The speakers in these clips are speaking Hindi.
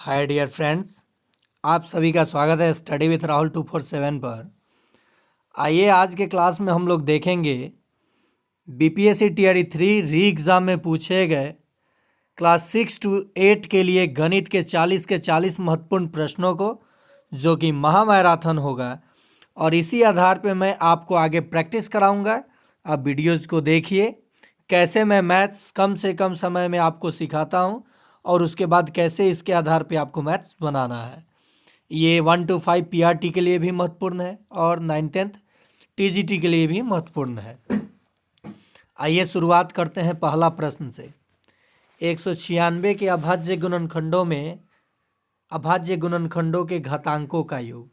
हाय डियर फ्रेंड्स, आप सभी का स्वागत है स्टडी विथ राहुल 247 पर। आइए आज के क्लास में हम लोग देखेंगे बीपीएससी टीआरई 3 री एग्ज़ाम में पूछे गए क्लास 6 to 8 के लिए गणित के 40 के 40 महत्वपूर्ण प्रश्नों को, जो कि महामैराथन होगा। और इसी आधार पे मैं आपको आगे प्रैक्टिस कराऊंगा। आप वीडियोज़ को देखिए, कैसे मैं मैथ्स कम से कम समय में आपको सिखाता हूं और उसके बाद कैसे इसके आधार पे आपको मैथ्स बनाना है। ये 1 to 5 पीआरटी के लिए भी महत्वपूर्ण है और 9th टीजीटी के लिए भी महत्वपूर्ण है। आइए शुरुआत करते हैं पहला प्रश्न से। 196 के अभाज्य गुणनखंडों के घातांकों का योग।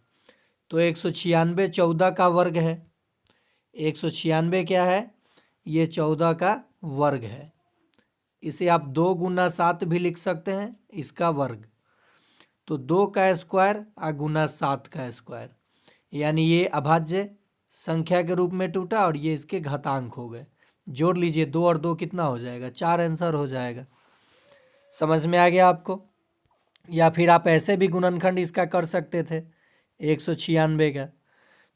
तो 196 14 का वर्ग है। 196 क्या है? ये 14 का वर्ग है। इसे आप 2 गुना 7 भी लिख सकते हैं, इसका वर्ग। तो 2 का स्क्वायर और गुना 7 का स्क्वायर, यानी ये अभाज्य संख्या के रूप में टूटा और ये इसके घातांक हो गए। जोड़ लीजिए, 2 और 2 कितना हो जाएगा? 4 आंसर हो जाएगा। समझ में आ गया आपको? या फिर आप ऐसे भी गुणनखंड इसका कर सकते थे। 196 का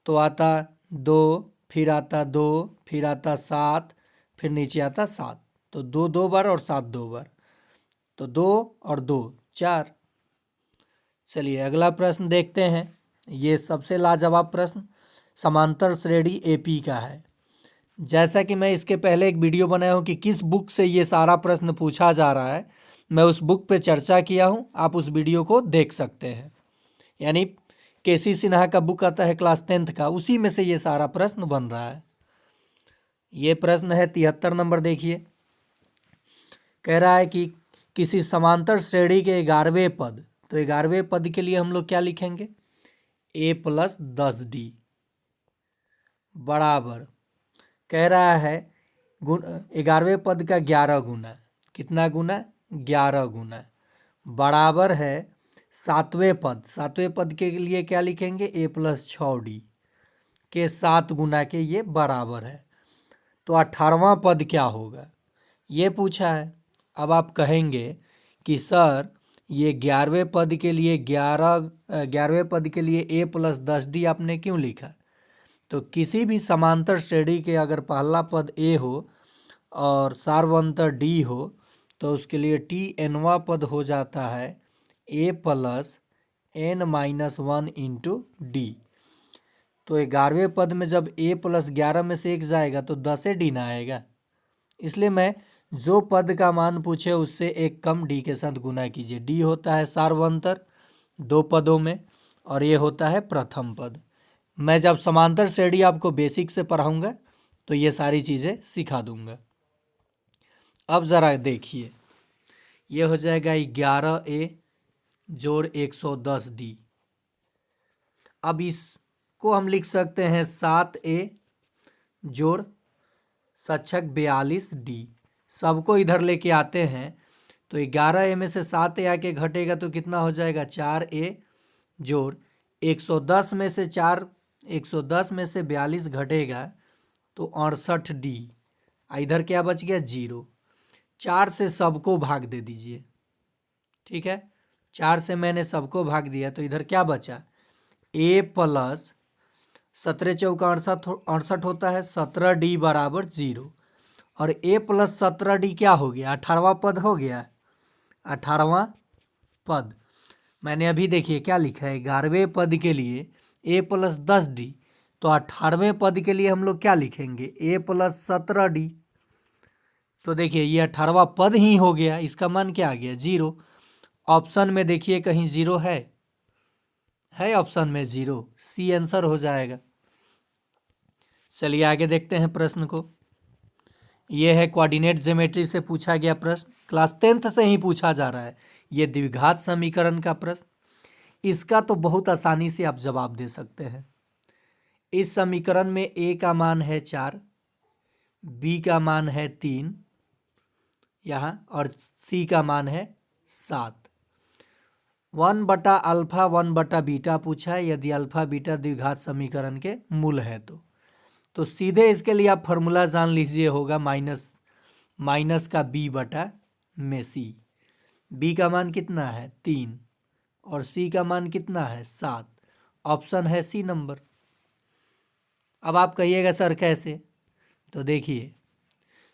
तो आता 2, फिर आता 2, फिर आता 7, फिर नीचे आता 7। तो 2 2 बार और 7 2 बार, तो 2 और 2 4। चलिए अगला प्रश्न देखते हैं। ये सबसे लाजवाब प्रश्न समांतर श्रेणी एपी का है। जैसा कि मैं इसके पहले एक वीडियो बनाया हूँ कि किस बुक से ये सारा प्रश्न पूछा जा रहा है, मैं उस बुक पे चर्चा किया हूँ, आप उस वीडियो को देख सकते हैं। यानी केसी सिन्हा का बुक आता है क्लास 10th का, उसी में से ये सारा प्रश्न बन रहा है। ये प्रश्न है 73 नंबर। देखिए, कह रहा है कि किसी समांतर श्रेणी के 11वें पद, तो 11वें पद के लिए हम लोग क्या लिखेंगे? a + 10d बराबर, कह रहा है 11वें पद का 11 गुना। कितना गुना? 11 गुना, बराबर है 7वें पद। 7वें पद के लिए क्या लिखेंगे? a + 6d के 7 गुना के ये बराबर है। तो 18वां पद क्या होगा, ये पूछा है। अब आप कहेंगे कि सर ये 11वें पद के लिए 11वें पद के लिए a + 10d आपने क्यों लिखा? तो किसी भी समांतर श्रेणी के अगर पहला पद a हो और सार्वंतर d हो, तो उसके लिए tnवां पद हो जाता है a + n-1 × d। तो 11वें पद में जब a + 11 में से 1 जाएगा तो 10d ना आएगा। इसलिए मैं जो पद का मान पूछे उससे एक कम d के साथ गुना कीजिए। d होता है सार्वंतर 2 पदों में और ये होता है प्रथम पद। मैं जब समांतर श्रेणी आपको बेसिक से पढ़ाऊंगा तो ये सारी चीज़ें सिखा दूंगा। अब ज़रा देखिए, ये हो जाएगा 11a जोड़ 110d। अब इसको हम लिख सकते हैं 7a जोड़ सच्छक 42d। सबको इधर लेके आते हैं तो 11a में से 7a आके घटेगा तो कितना हो जाएगा? 4a जोड़ 110 में से 42 घटेगा तो 68d। इधर क्या बच गया? 0। 4 से सबको भाग दे दीजिए, ठीक है। 4 से मैंने सबको भाग दिया तो इधर क्या बचा? a + 17 चौका 68 होता है, 17d बराबर 0। और a + 17d क्या हो गया? 18वां पद हो गया। 18वां पद मैंने अभी देखिए क्या लिखा है, 11वें पद के लिए a + 10d, तो 18वें पद के लिए हम लोग क्या लिखेंगे? a + 17d। तो देखिए ये 18वां पद ही हो गया, इसका मान क्या आ गया? 0। ऑप्शन में देखिए कहीं 0 है ऑप्शन में 0, सी आंसर हो जाएगा। चलिए आगे देखते हैं प्रश्न को। ये है कोऑर्डिनेट ज्योमेट्री से पूछा गया प्रश्न, क्लास 10th से ही पूछा जा रहा है। ये द्विघात समीकरण का प्रश्न, इसका तो बहुत आसानी से आप जवाब दे सकते हैं। इस समीकरण में a का मान है 4, b का मान है 3 यहाँ, और c का मान है 7। 1/α 1/β पूछा है, यदि अल्फा बीटा द्विघात समीकरण के मूल है तो सीधे इसके लिए आप फॉर्मूला जान लीजिए, होगा माइनस का b/में c। b का मान कितना है? 3, और सी का मान कितना है 7। ऑप्शन है सी नंबर। अब आप कहिएगा सर कैसे, तो देखिए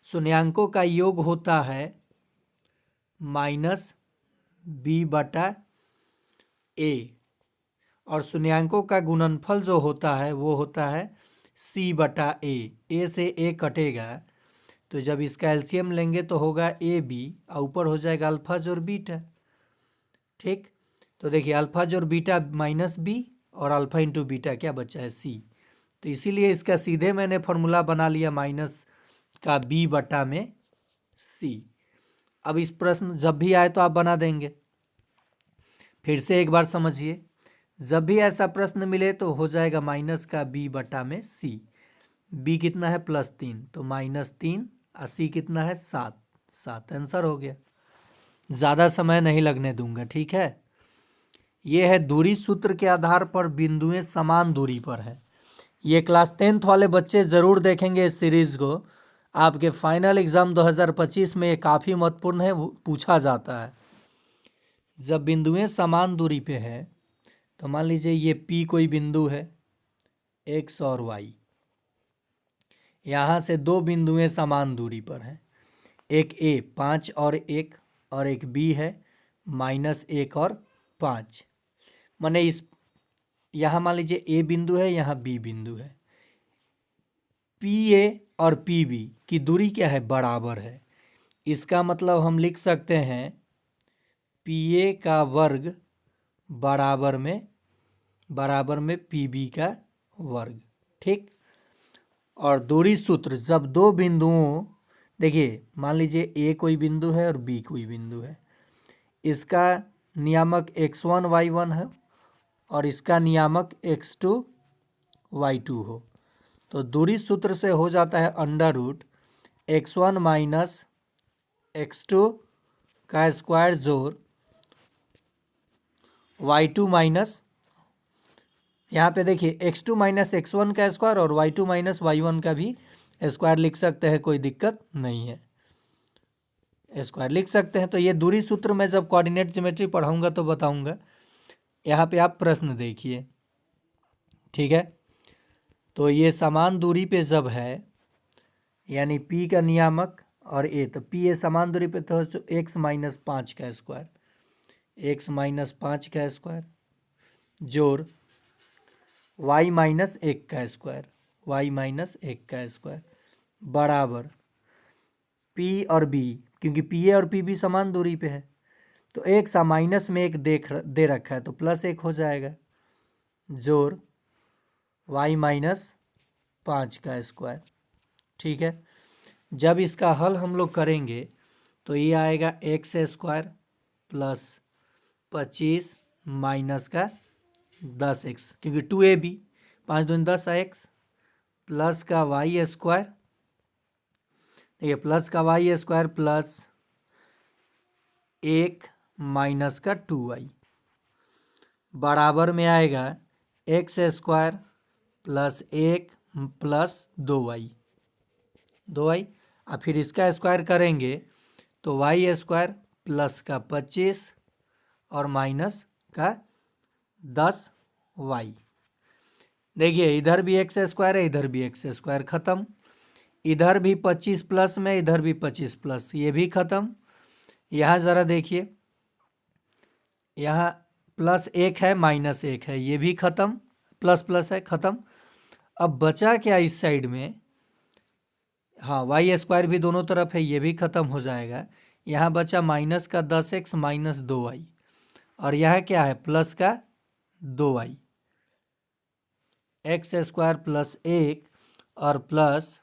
शून्यांकों का योग होता है -b/a और शून्यांकों का गुणनफल जो होता है वो होता है c/a। a से a कटेगा तो जब इसका एलसीएम लेंगे तो होगा ab और ऊपर हो जाएगा अल्फा जोड़ बीटा। ठीक, तो देखिए अल्फा जोड़ बीटा -b और अल्फा इंटू बीटा क्या बचा है c। तो इसीलिए इसका सीधे मैंने फॉर्मूला बना लिया माइनस का b/में c। अब इस प्रश्न जब भी आए तो आप बना देंगे। फिर से एक बार समझिए, जब भी ऐसा प्रश्न मिले तो हो जाएगा माइनस का b/में c। b कितना है +3 तो -3 और c कितना है 7। 7 आंसर हो गया। ज़्यादा समय नहीं लगने दूंगा, ठीक है। ये है दूरी सूत्र के आधार पर बिंदुएं समान दूरी पर है। ये क्लास 10th वाले बच्चे ज़रूर देखेंगे इस सीरीज़ को। आपके फाइनल एग्ज़ाम 2025 में ये काफ़ी महत्वपूर्ण है, पूछा जाता है। जब बिंदुएं समान दूरी पे है तो मान लीजिए ये P कोई बिंदु है x और y, यहाँ से दो बिंदुएं समान दूरी पर हैं। एक A 5 और 1 और एक B है -1 और 5। माने इस यहाँ मान लीजिए A बिंदु है, यहाँ B बिंदु है। PA और PB की दूरी क्या है बराबर है। इसका मतलब हम लिख सकते हैं PA का वर्ग बराबर में PB का वर्ग। ठीक, और दूरी सूत्र जब दो बिंदुओं, देखिए मान लीजिए A कोई बिंदु है और B कोई बिंदु है, इसका नियामक x1 y1 है और इसका नियामक x2 y2 हो, तो दूरी सूत्र से हो जाता है √x1 - x2 का स्क्वायर जोड़ y2 माइनस, यहाँ पे देखिए x2 - x1 का स्क्वायर और y2 - y1 का भी स्क्वायर लिख सकते हैं, कोई दिक्कत नहीं है, स्क्वायर लिख सकते हैं। तो ये दूरी सूत्र मैं जब कोऑर्डिनेट ज्योमेट्री पढ़ाऊंगा तो बताऊंगा। यहाँ पे आप प्रश्न देखिए, ठीक है। तो ये समान दूरी पे जब है यानी P का नियामक और A, तो P A समान दूरी पे तो x - 5 का स्क्वायर, x - 5 का स्क्वायर जोड़ y - 1 का स्क्वायर, y - 1 का स्क्वायर बराबर P और B, क्योंकि PA और PB समान दूरी पे है तो एक सा माइनस में एक दे रखा है तो +1 हो जाएगा जोड़ y - 5 का स्क्वायर। ठीक है, जब इसका हल हम लोग करेंगे तो ये आएगा x² + 25 माइनस का 10x, क्योंकि 2ab 5 दूनी 10x प्लस का y², देखिए प्लस का y² प्लस 1 माइनस का 2y बराबर में आएगा x² + 1 + 2y और फिर इसका स्क्वायर करेंगे तो y² प्लस का 25 और माइनस का 10y। देखिए इधर भी x² है, इधर भी x², ख़त्म। इधर भी 25 प्लस में, इधर भी 25 प्लस, ये भी ख़त्म। यहाँ ज़रा देखिए, यहाँ +1 है -1 है, ये भी ख़त्म, प्लस प्लस है, ख़त्म। अब बचा क्या इस साइड में, हाँ y² भी दोनों तरफ है, ये भी ख़त्म हो जाएगा। यहाँ बचा माइनस का 10x - 2y और यह क्या है प्लस का 2y, x² + 1 और प्लस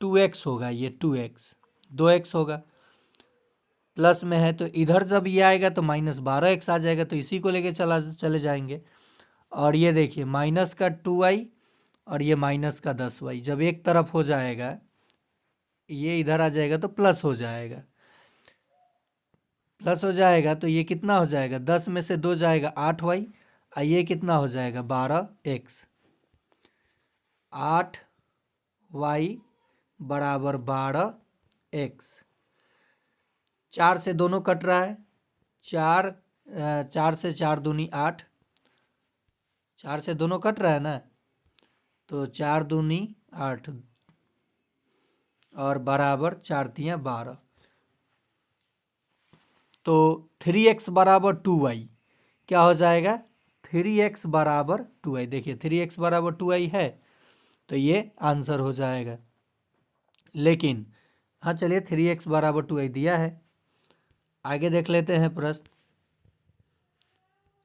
2x होगा, ये 2x 2x होगा, प्लस में है तो इधर जब ये आएगा तो -12x आ जाएगा, तो इसी को लेके चले जाएंगे। और ये देखिए माइनस का 2y और ये माइनस का 10y, जब एक तरफ हो जाएगा ये इधर आ जाएगा तो प्लस हो जाएगा, प्लस हो जाएगा तो ये कितना हो जाएगा 10 में से 2 जाएगा 8y और ये कितना हो जाएगा 12x। 8y बराबर 12x। 4 से दोनों कट रहा है, 4 4 से 4 दूनी 8, 4 से दोनों कट रहा है ना, तो 4 दूनी 8 और बराबर 4 तियाँ 12। तो 3x बराबर 2y क्या हो जाएगा, 3x बराबर 2y। देखिए 3x बराबर 2y है, तो ये आंसर हो जाएगा। लेकिन हाँ चलिए 3x बराबर 2y दिया है। आगे देख लेते हैं प्रश्न।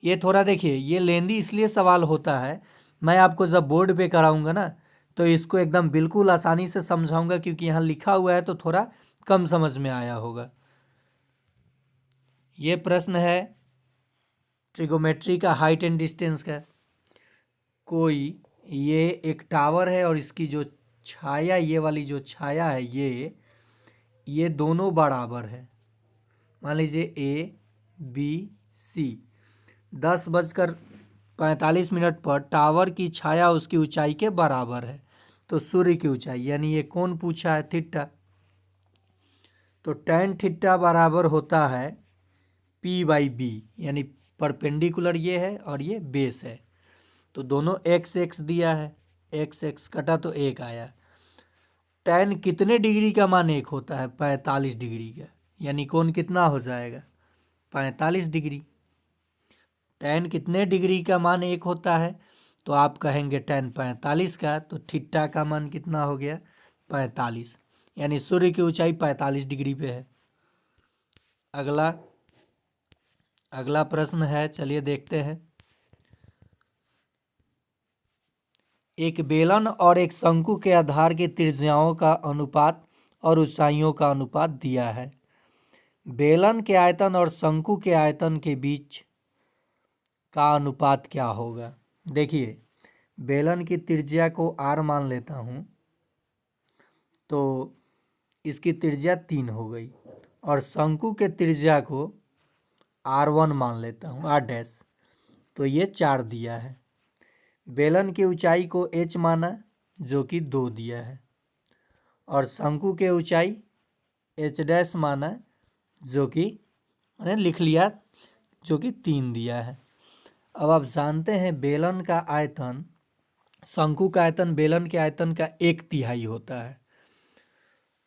ये थोड़ा देखिए, ये लेंदी इसलिए सवाल होता है, मैं आपको जब बोर्ड पे कराऊंगा ना तो इसको एकदम बिल्कुल आसानी से समझाऊंगा, क्योंकि यहाँ लिखा हुआ है तो थोड़ा कम समझ में आया होगा। ये प्रश्न है ट्रिगोमेट्री का, हाइट एंड डिस्टेंस का। कोई ये एक टावर है और इसकी जो छाया, ये वाली जो छाया है, ये दोनों बराबर है। मान लीजिए ए बी सी। 10:45 पर टावर की छाया उसकी ऊंचाई के बराबर है। तो सूर्य की ऊंचाई, यानी ये कौन पूछा है, थीटा। तो tan थीटा बराबर होता है p/b, यानी परपेंडिकुलर ये है और ये बेस है, तो दोनों x x दिया है, x x कटा तो 1 आया। tan कितने डिग्री का मान 1 होता है, 45 डिग्री का, यानी कोण कितना हो जाएगा, 45 डिग्री। tan कितने डिग्री का मान 1 होता है, तो आप कहेंगे tan 45 का, तो थीटा का मान कितना हो गया, 45, यानी सूर्य की ऊंचाई 45 डिग्री पे है। अगला प्रश्न है, चलिए देखते हैं। एक बेलन और एक शंकु के आधार की त्रिज्याओं का अनुपात और ऊंचाइयों का अनुपात दिया है। बेलन के आयतन और शंकु के आयतन के बीच का अनुपात क्या होगा। देखिए बेलन की त्रिज्या को r मान लेता हूँ, तो इसकी त्रिज्या 3 हो गई, और शंकु के त्रिज्या को r1 मान लेता हूँ, r डैश, तो ये 4 दिया है। बेलन की ऊंचाई को h माना, जो कि 2 दिया है, और शंकु के ऊंचाई h डैश माना, जो कि मैंने लिख लिया, जो कि 3 दिया है। अब आप जानते हैं बेलन का आयतन, शंकु का आयतन बेलन के आयतन का 1/3 होता है।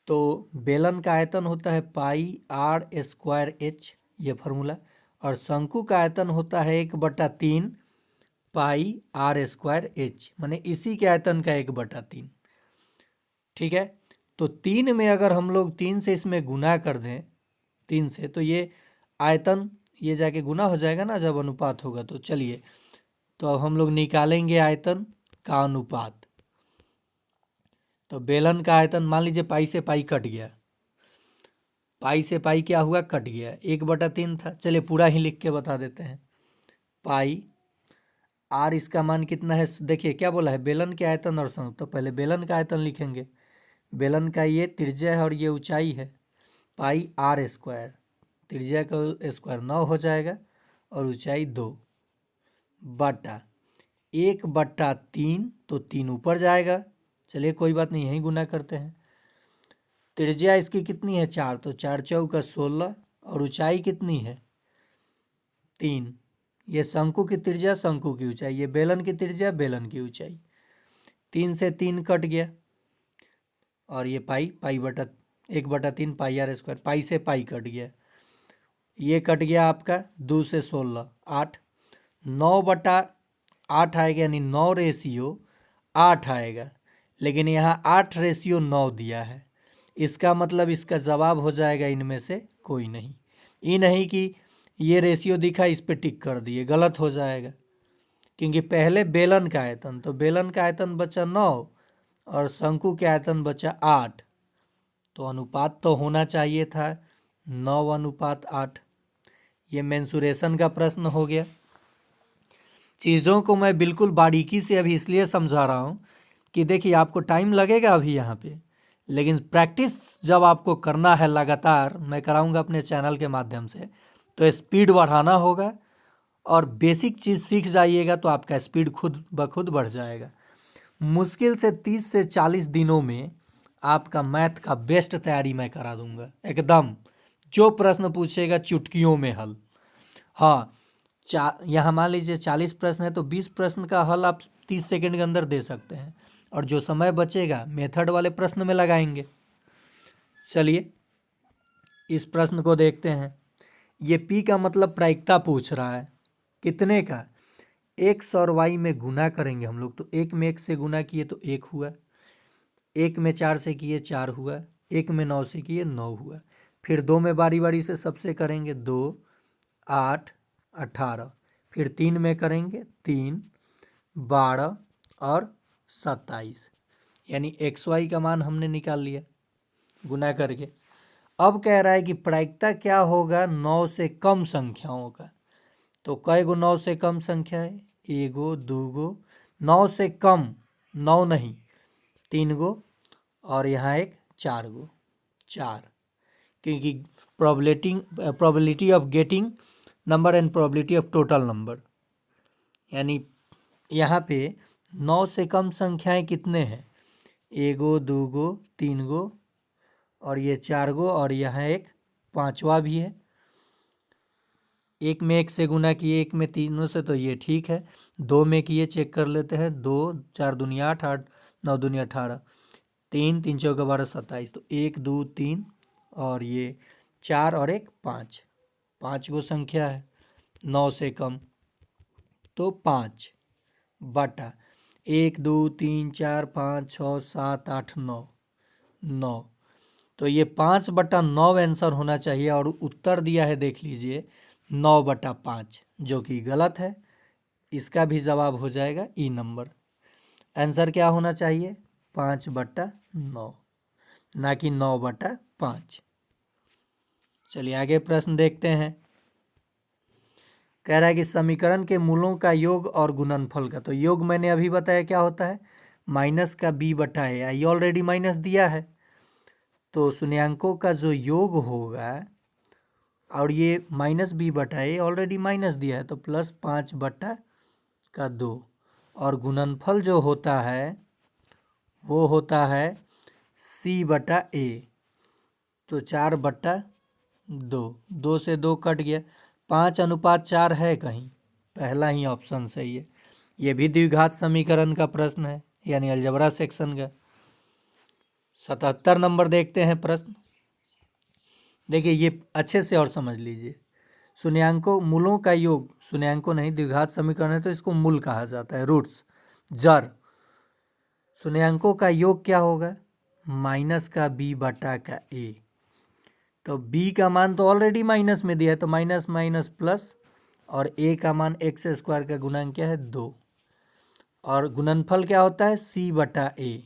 तो बेलन का आयतन होता है πr²h, ये फार्मूला, और शंकु का आयतन होता है 1/3 πr²h, माने इसी के आयतन का 1/3। ठीक है, तो 3 में अगर हम लोग 3 से इसमें गुना कर दें, 3 से, तो ये आयतन ये जाके गुना हो जाएगा ना जब अनुपात होगा। तो चलिए, तो अब हम लोग निकालेंगे आयतन का अनुपात। तो बेलन का आयतन मान लीजिए पाई से पाई कट गया, पाई से पाई क्या हुआ, कट गया, 1/3 था। चलिए पूरा ही लिख के बता देते हैं। पाई आर, इसका मान कितना है, देखिए क्या बोला है, बेलन के आयतन और शंकु, तो पहले बेलन का आयतन लिखेंगे। बेलन का ये त्रिज्या है और ये ऊंचाई है, πr², त्रिज्या का स्क्वायर 9 हो जाएगा, और ऊंचाई 2 बटा 1/3, तो 3 ऊपर जाएगा। चलिए कोई बात नहीं, यहीं गुना करते हैं। त्रिज्या इसकी कितनी है, 4, तो 4 चौका 16, और ऊंचाई कितनी है, 3। ये शंकु की त्रिज्या, शंकु की ऊंचाई, ये बेलन की त्रिज्या, बेलन की ऊंचाई। 3 से 3 कट गया, और ये पाई बटा 1/3 πr², पाई से पाई कट गया, ये कट गया आपका 2 से 16, 8, 9/8 आएगा, यानी 9:8 आएगा। लेकिन यहाँ 8:9 दिया है, इसका मतलब इसका जवाब हो जाएगा इनमें से कोई नहीं। ये नहीं कि ये रेशियो दिखा इस पे टिक कर दिए, गलत हो जाएगा, क्योंकि पहले बेलन का आयतन, तो बेलन का आयतन बचा 9 और शंकु के आयतन बचा 8, तो अनुपात तो होना चाहिए था 9:8। ये मेंसुरेशन का प्रश्न हो गया। चीज़ों को मैं बिल्कुल बारीकी से अभी इसलिए समझा रहा हूँ कि देखिए आपको टाइम लगेगा अभी यहाँ पे, लेकिन प्रैक्टिस जब आपको करना है लगातार, मैं कराऊंगा अपने चैनल के माध्यम से, तो स्पीड बढ़ाना होगा, और बेसिक चीज़ सीख जाइएगा तो आपका स्पीड खुद ब खुद बढ़ जाएगा। मुश्किल से 30 से 40 दिनों में आपका मैथ का बेस्ट तैयारी मैं करा दूंगा एकदम। जो प्रश्न पूछेगा चुटकियों में हल, हाँ, यहाँ मान लीजिए 40 प्रश्न है तो 20 प्रश्न का हल आप 30 सेकंड के अंदर दे सकते हैं, और जो समय बचेगा मेथड वाले प्रश्न में लगाएंगे। चलिए इस प्रश्न को देखते हैं। ये पी का मतलब प्रायिकता पूछ रहा है, कितने का? एक्स और वाई में गुना करेंगे हम लोग, तो एक में एक से गुना किए तो एक हुआ, एक में 4 से किए 4 हुआ, एक में 9 से किए 9 हुआ, फिर 2 में बारी बारी से सबसे करेंगे 2, 8, 18, फिर 3 में करेंगे 3, 12 और 27, यानी एक्स वाई का मान हमने निकाल लिया गुना करके। अब कह रहा है कि प्रायिकता क्या होगा 9 से कम संख्याओं का। तो कई गो 9 से कम संख्या है? एगो, दूगो, 9 से कम 9 नहीं, 3 गो, और यहाँ एक 4 गो, 4, क्योंकि probability of getting number and probability of total number, यानी यहाँ पे 9 से कम संख्याएं कितने हैं? एगो, दूगो, 3 गो, और ये 4 गो, और यहाँ एक 5वां भी है। एक में एक से गुना किए, एक में तीनों से, तो ये ठीक है। 2 में किए, चेक कर लेते हैं, 2, 4 दूनी 8, 8 9 दूनी 18, 3, 3 चौका 12, 27, तो 1, 2, 3, और ये 4 और एक 5, 5 गो संख्या है 9 से कम, तो 5 बटा 1, 2, 3, 4, 5, 6, 7, 8, 9, 9, तो ये 5/9 आंसर होना चाहिए, और उत्तर दिया है देख लीजिए 9/5, जो कि गलत है। इसका भी जवाब हो जाएगा ई नंबर। आंसर क्या होना चाहिए? 5/9, ना कि 9/5। चलिए आगे प्रश्न देखते हैं। कह रहा है कि समीकरण के मूलों का योग और गुणनफल का, तो योग मैंने अभी बताया क्या होता है, माइनस का b बटा a, ये ऑलरेडी माइनस दिया है, तो शून्यांकों का जो योग होगा, और ये माइनस b बटा a ऑलरेडी माइनस दिया है, तो +5/2, और गुणनफल जो होता है वो होता है c/a, तो 4/2, 2 से 2 कट गया, 5:4 है कहीं? पहला ही ऑप्शन सही है। ये भी द्विघात समीकरण का प्रश्न है, यानी अलजबरा सेक्शन का। 77 नंबर देखते हैं प्रश्न। देखिए ये अच्छे से और समझ लीजिए। शून्यांकों मूलों का योग, शून्यांकों नहीं, द्विघात समीकरण है तो इसको मूल कहा जाता है, रूट्स, जड़। शून्यांकों का योग क्या होगा? माइनस का b बटा का a, तो b का मान तो ऑलरेडी माइनस में दिया है, तो माइनस माइनस प्लस, और a का मान x² का गुणांक क्या है? 2, और गुणनफल क्या होता है? c/a,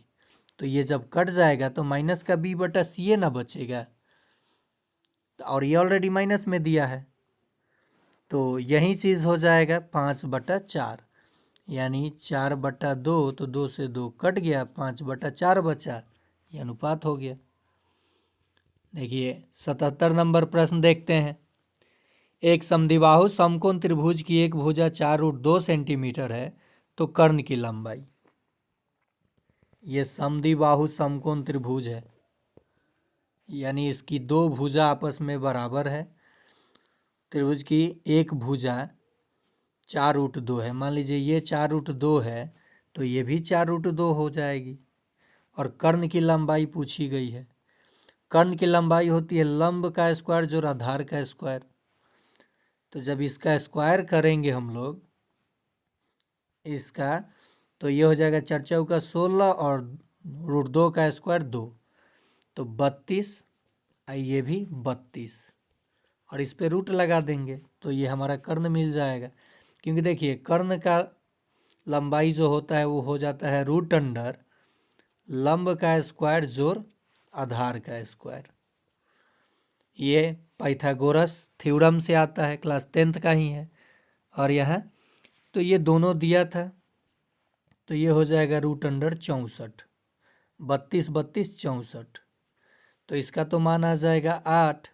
तो ये जब कट जाएगा तो माइनस का b बटा सी ना बचेगा, और ये ऑलरेडी माइनस में दिया है, तो यही चीज़ हो जाएगा 5/4, यानी 4/2, तो 2 से 2 कट गया, 5/4 बचा, ये अनुपात हो गया। देखिए 77 नंबर प्रश्न देखते हैं। एक समद्विबाहु समकोण त्रिभुज की एक भुजा 4√2 सेंटीमीटर है, तो कर्ण की लंबाई। ये समद्विबाहु समकोण त्रिभुज है, यानी इसकी दो भुजा आपस में बराबर है। त्रिभुज की एक भुजा 4√2 है, मान लीजिए ये 4√2 है, तो ये भी 4√2 हो जाएगी। और कर्ण की लंबाई पूछी गई है। कर्ण की लंबाई होती है लंब का स्क्वायर जोड़ आधार का स्क्वायर, तो जब इसका स्क्वायर करेंगे हम लोग इसका, तो ये हो जाएगा 4 चौका 16, और √2 का स्क्वायर 2, तो 32, ये भी 32, और इस पे रूट लगा देंगे तो ये हमारा कर्ण मिल जाएगा। क्योंकि देखिए कर्ण का लंबाई जो होता है वो हो जाता है √अंडर लंब का स्क्वायर जोड़ आधार का स्क्वायर। ये पाइथागोरस थ्योरम से आता है, क्लास 10th का ही है। और यहाँ तो ये दोनों दिया था, तो ये हो जाएगा √64, 32 32 64, तो इसका तो मान आ जाएगा 8।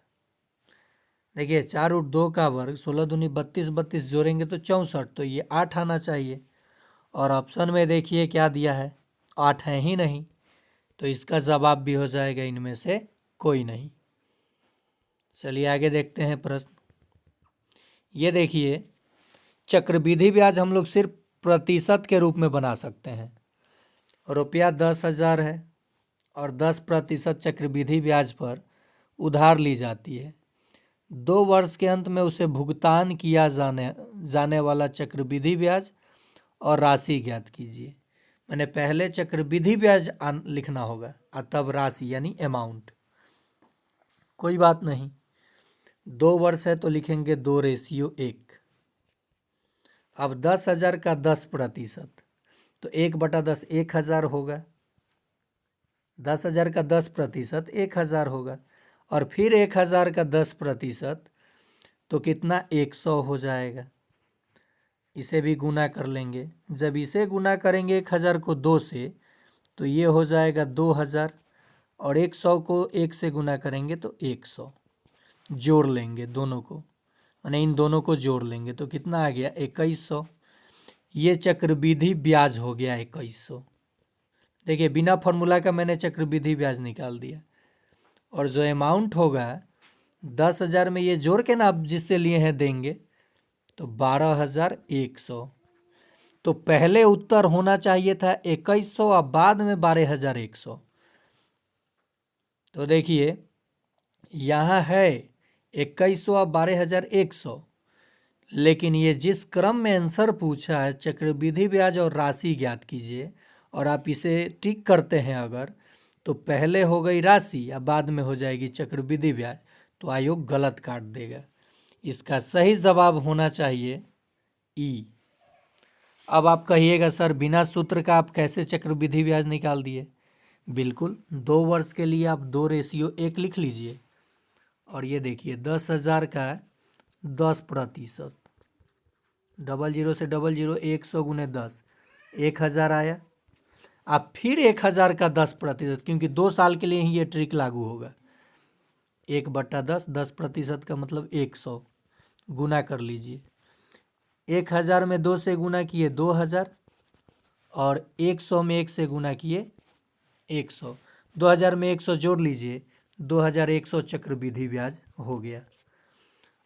देखिए 4√2 का वर्ग 16 दूनी 32, 32 जोड़ेंगे तो 64, तो ये 8 आना चाहिए। और ऑप्शन में देखिए क्या दिया है, 8 है ही नहीं, तो इसका जवाब भी हो जाएगा इनमें से कोई नहीं। चलिए आगे देखते हैं प्रश्न। ये देखिए, चक्रवृद्धि ब्याज हम लोग सिर्फ प्रतिशत के रूप में बना सकते हैं। रुपया 10,000 है और 10% चक्रवृद्धि ब्याज पर उधार ली जाती है। 2 वर्ष के अंत में उसे भुगतान किया जाने वाला चक्रवृद्धि ब्याज और राशि ज्ञात कीजिए। मैंने पहले चक्रवृद्धि ब्याज लिखना होगा और तब राशि यानी अमाउंट। कोई बात नहीं, 2 वर्ष है तो लिखेंगे 2:1। अब 10,000 का 10% तो 1/10 1,000 होगा। 10,000 का 10% 1,000 होगा और फिर 1,000 का 10% तो कितना 100 हो जाएगा। इसे भी गुना कर लेंगे। जब इसे गुना करेंगे 1,000 को 2 से तो ये हो जाएगा 2,000 और 100 को 1 से गुना करेंगे तो 100। जोड़ लेंगे दोनों को, माने इन दोनों को जोड़ लेंगे तो कितना आ गया 2,100। ये चक्रवृद्धि ब्याज हो गया 2,100। देखिए, बिना फॉर्मूला का मैंने चक्रवृद्धि ब्याज निकाल दिया। और जो अमाउंट होगा 10,000 में ये जोड़ के ना आप जिससे लिए हैं देंगे तो 12,100। तो पहले उत्तर होना चाहिए था 2,100 और बाद में 12,100। तो देखिए, यहाँ है 2,100 और 12,100, लेकिन ये जिस क्रम में आंसर पूछा है चक्रवृद्धि ब्याज और राशि ज्ञात कीजिए और आप इसे टिक करते हैं अगर, तो पहले हो गई राशि या बाद में हो जाएगी चक्रवृद्धि ब्याज, तो आयोग गलत काट देगा। इसका सही जवाब होना चाहिए ई। अब आप कहिएगा सर बिना सूत्र का आप कैसे चक्रवृद्धि ब्याज निकाल दिए? बिल्कुल, 2 वर्ष के लिए आप 2:1 लिख लीजिए और ये देखिए 10,000 का 10%, 00 से 00 100 गुने 10 1,000 आया। अब फिर 1,000 का 10%, क्योंकि 2 साल के लिए ही ये ट्रिक लागू होगा। 1/10 10% का मतलब 100, गुना कर लीजिए। 1,000 में 2 से गुना किए 2,000 और 100 में 1 से गुना किए 100। 2,000 में 100 जोड़ लीजिए, 2,100 चक्रवृद्धि ब्याज हो गया।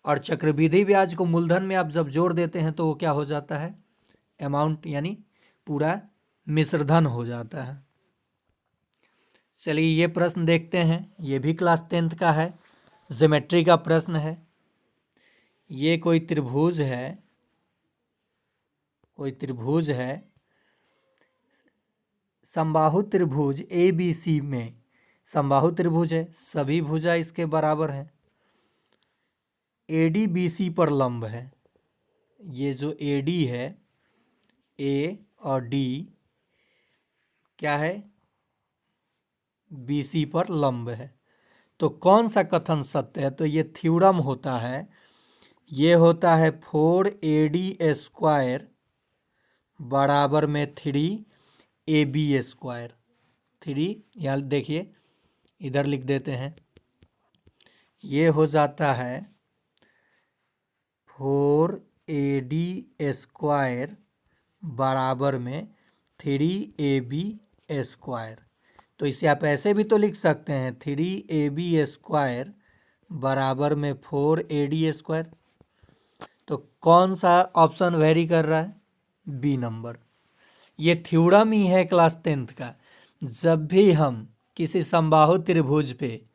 और चक्रवृद्धि ब्याज को मूलधन में आप जब जोड़ देते हैं तो वो क्या हो जाता है? अमाउंट यानी पूरा मिश्रधन हो जाता है। चलिए ये प्रश्न देखते हैं, ये भी क्लास 10th का है, ज्योमेट्री का प्रश्न है। ये कोई त्रिभुज है, समबाहु त्रिभुज ABC में समबाहु त्रिभुज है, सभी भुजा इसके बराबर हैं। AD BC पर लंब है। ये जो AD है, A और D क्या है? BC पर लंब है। तो कौन सा कथन सत्य है? तो ये थ्योरम होता है, ये होता है 4AD² बराबर में 3AB²। 3 यहाँ देखिए, इधर लिख देते हैं, ये हो जाता है 4AD² बराबर में 3AB²। तो इसे आप ऐसे भी तो लिख सकते हैं 3AB² बराबर में 4AD²। तो कौन सा ऑप्शन वेरी कर रहा है? B number. ये थ्योरम ही है क्लास 10th का। जब भी हम किसी समबाहु त्रिभुज पे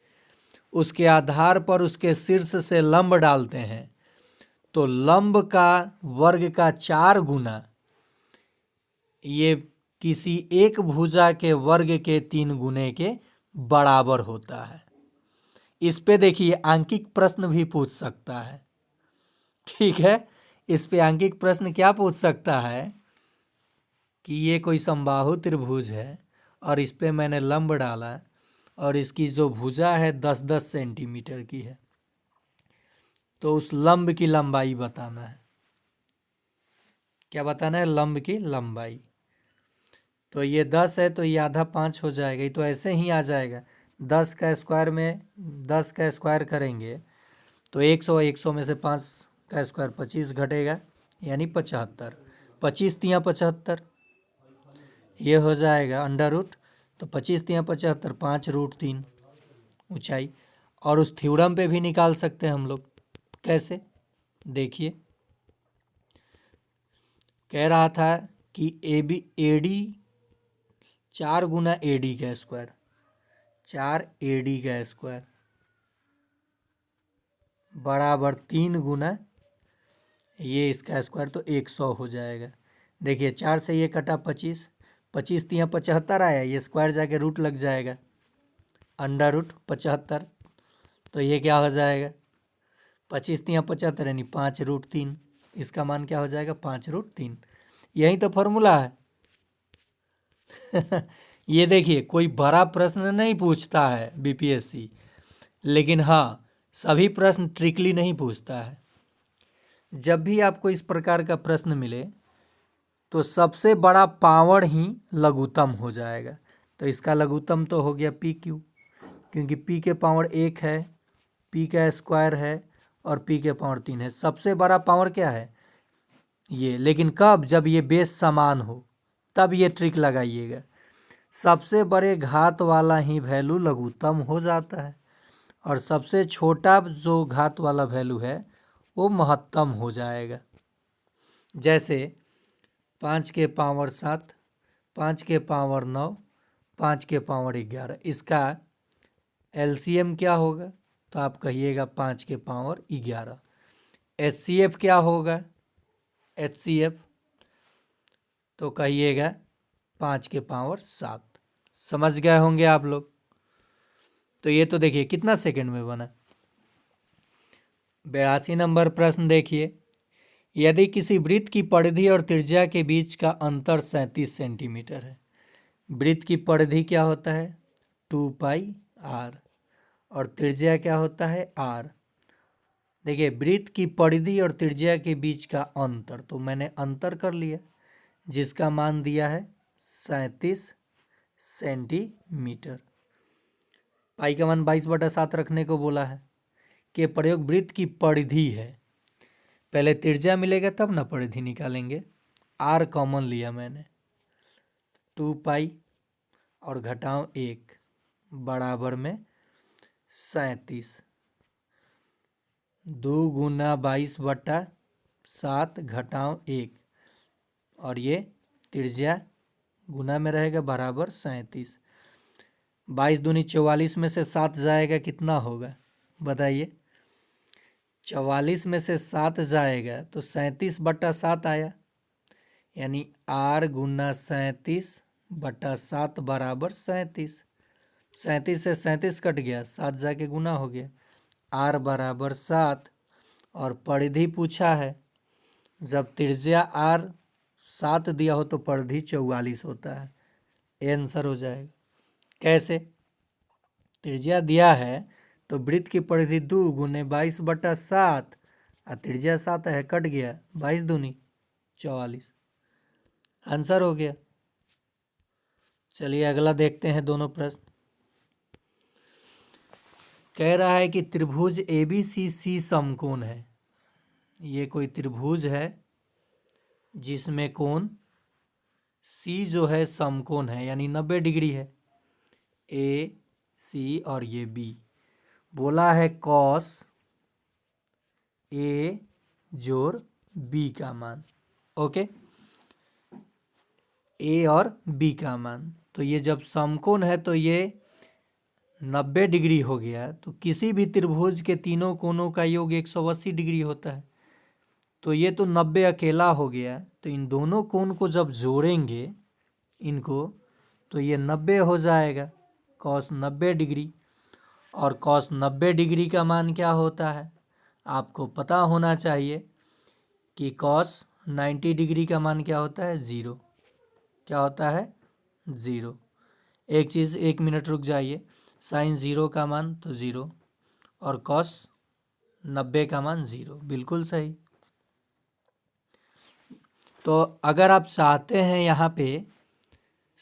उसके आधार पर उसके शीर्ष से लंब डालते हैं तो लंब का वर्ग का 4 गुना ये किसी एक भुजा के वर्ग के 3 गुने के बराबर होता है। इस पे देखिए आंकिक प्रश्न भी पूछ सकता है। ठीक है, इस पे आंकिक प्रश्न क्या पूछ सकता है कि ये कोई समबाहु त्रिभुज है और इस पे मैंने लंब डाला और इसकी जो भुजा है 10-10 सेंटीमीटर की है, तो उस लंब की लंबाई बताना है। क्या बताना है? लंब की लंबाई। तो ये 10 है तो ये आधा 5 हो जाएगा, ये तो ऐसे ही आ जाएगा। 10 का स्क्वायर में 10 का स्क्वायर करेंगे तो 100 में से 5 का स्क्वायर 25 घटेगा यानी 75। 25 तिया 75, ये हो जाएगा अंडर रूट, तो 25 तिया 75, 5√3 ऊंचाई। और उस थ्योरम पे भी निकाल सकते हैं हम लोग। कैसे? देखिए कह रहा था कि AD 4 गुना AD का स्क्वायर, 4 AD का स्क्वायर बराबर 3 गुना ये इसका स्क्वायर, तो 100 हो जाएगा। देखिए 4 से ये कटा 25, 25 तिया 75 आया, ये स्क्वायर जाके रूट लग जाएगा, अंडर रूट 75, तो ये क्या हो जाएगा 25 तिया 75 यानी 5√3, इसका मान क्या हो जाएगा 5√3। यही तो फॉर्मूला है। ये देखिए कोई बड़ा प्रश्न नहीं पूछता है BPSC, लेकिन हाँ सभी प्रश्न ट्रिकली नहीं पूछता है। जब भी आपको इस प्रकार का प्रश्न मिले तो सबसे बड़ा पावर ही लघुत्तम हो जाएगा। तो इसका लघुत्तम तो हो गया PQ, क्योंकि P के पावर 1 है, P का स्क्वायर है और P के पावर 3 है। सबसे बड़ा पावर क्या है ये, लेकिन कब, जब ये बेस समान हो तब ये ट्रिक लगाइएगा। सबसे बड़े घात वाला ही वैल्यू लघुत्तम हो जाता है और सबसे छोटा जो घात वाला वैल्यू है वो महत्तम हो जाएगा। जैसे 5 के पावर 7, 5 के पावर 9, 5 के पावर 11, इसका LCM क्या होगा, तो आप कहिएगा 5 के पावर 11। HCF क्या होगा, HCF तो कहिएगा 5 के पावर 7। समझ गए होंगे आप लोग। तो ये तो देखिए कितना सेकंड में बना। 82 नंबर प्रश्न देखिए, यदि किसी वृत्त की परिधि और त्रिज्या के बीच का अंतर 37 सेंटीमीटर है। वृत्त की परिधि क्या होता है 2πr और त्रिज्या क्या होता है r। देखिए वृत्त की परिधि और त्रिज्या के बीच का अंतर, तो मैंने अंतर कर लिया जिसका मान दिया है 37 सेंटीमीटर। पाई का मान 22/7 रखने को बोला है। कि प्रयोग वृत्त की परिधि है, पहले त्रिज्या मिलेगा तब ना परिधि निकालेंगे। r कॉमन लिया मैंने, 2π और घटाओ 1 बराबर में 37, 2 गुना 22/7 घटाओ 1 और ये त्रिज्या गुना में रहेगा बराबर 37। 22 दूनी 44 में से 7 जाएगा कितना होगा बताइए। 44 में से 7 जाएगा तो 37/7 आया, यानी r गुना 37/7 बराबर 37। 37 से 37 कट गया, 7 जाके गुना हो गया, r बराबर 7। और परिधि पूछा है, जब त्रिज्या r 7 दिया हो तो परिधि 44 होता है, ये आंसर हो जाएगा। कैसे, त्रिज्या दिया है तो वृत्त की परिधि 2 गुने 22/7 और त्रिज्या 7 है, कट गया, 22 दूनी 44, आंसर हो गया। चलिए अगला देखते हैं दोनों प्रश्न। कह रहा है कि त्रिभुज ABCC समकोण है। ये कोई त्रिभुज है जिसमें कोण C जो है समकोण है, यानी 90 डिग्री है, AC और ये B। बोला है cos A जोड़ B का मान, ओके, A और B का मान। तो ये जब समकोण है तो ये 90 डिग्री हो गया, तो किसी भी त्रिभुज के तीनों कोणों का योग 180 डिग्री होता है। तो ये तो 90 अकेला हो गया, तो इन दोनों कोण को जब जोड़ेंगे इनको तो ये 90 हो जाएगा, cos 90 डिग्री। और cos 90 डिग्री का मान क्या होता है आपको पता होना चाहिए कि cos 90 डिग्री का मान क्या होता है 0। क्या होता है 0। एक चीज़ 1 मिनट रुक जाइए, साइन 0 का मान तो 0 और cos 90 का मान 0, बिल्कुल सही। तो अगर आप चाहते हैं यहाँ पे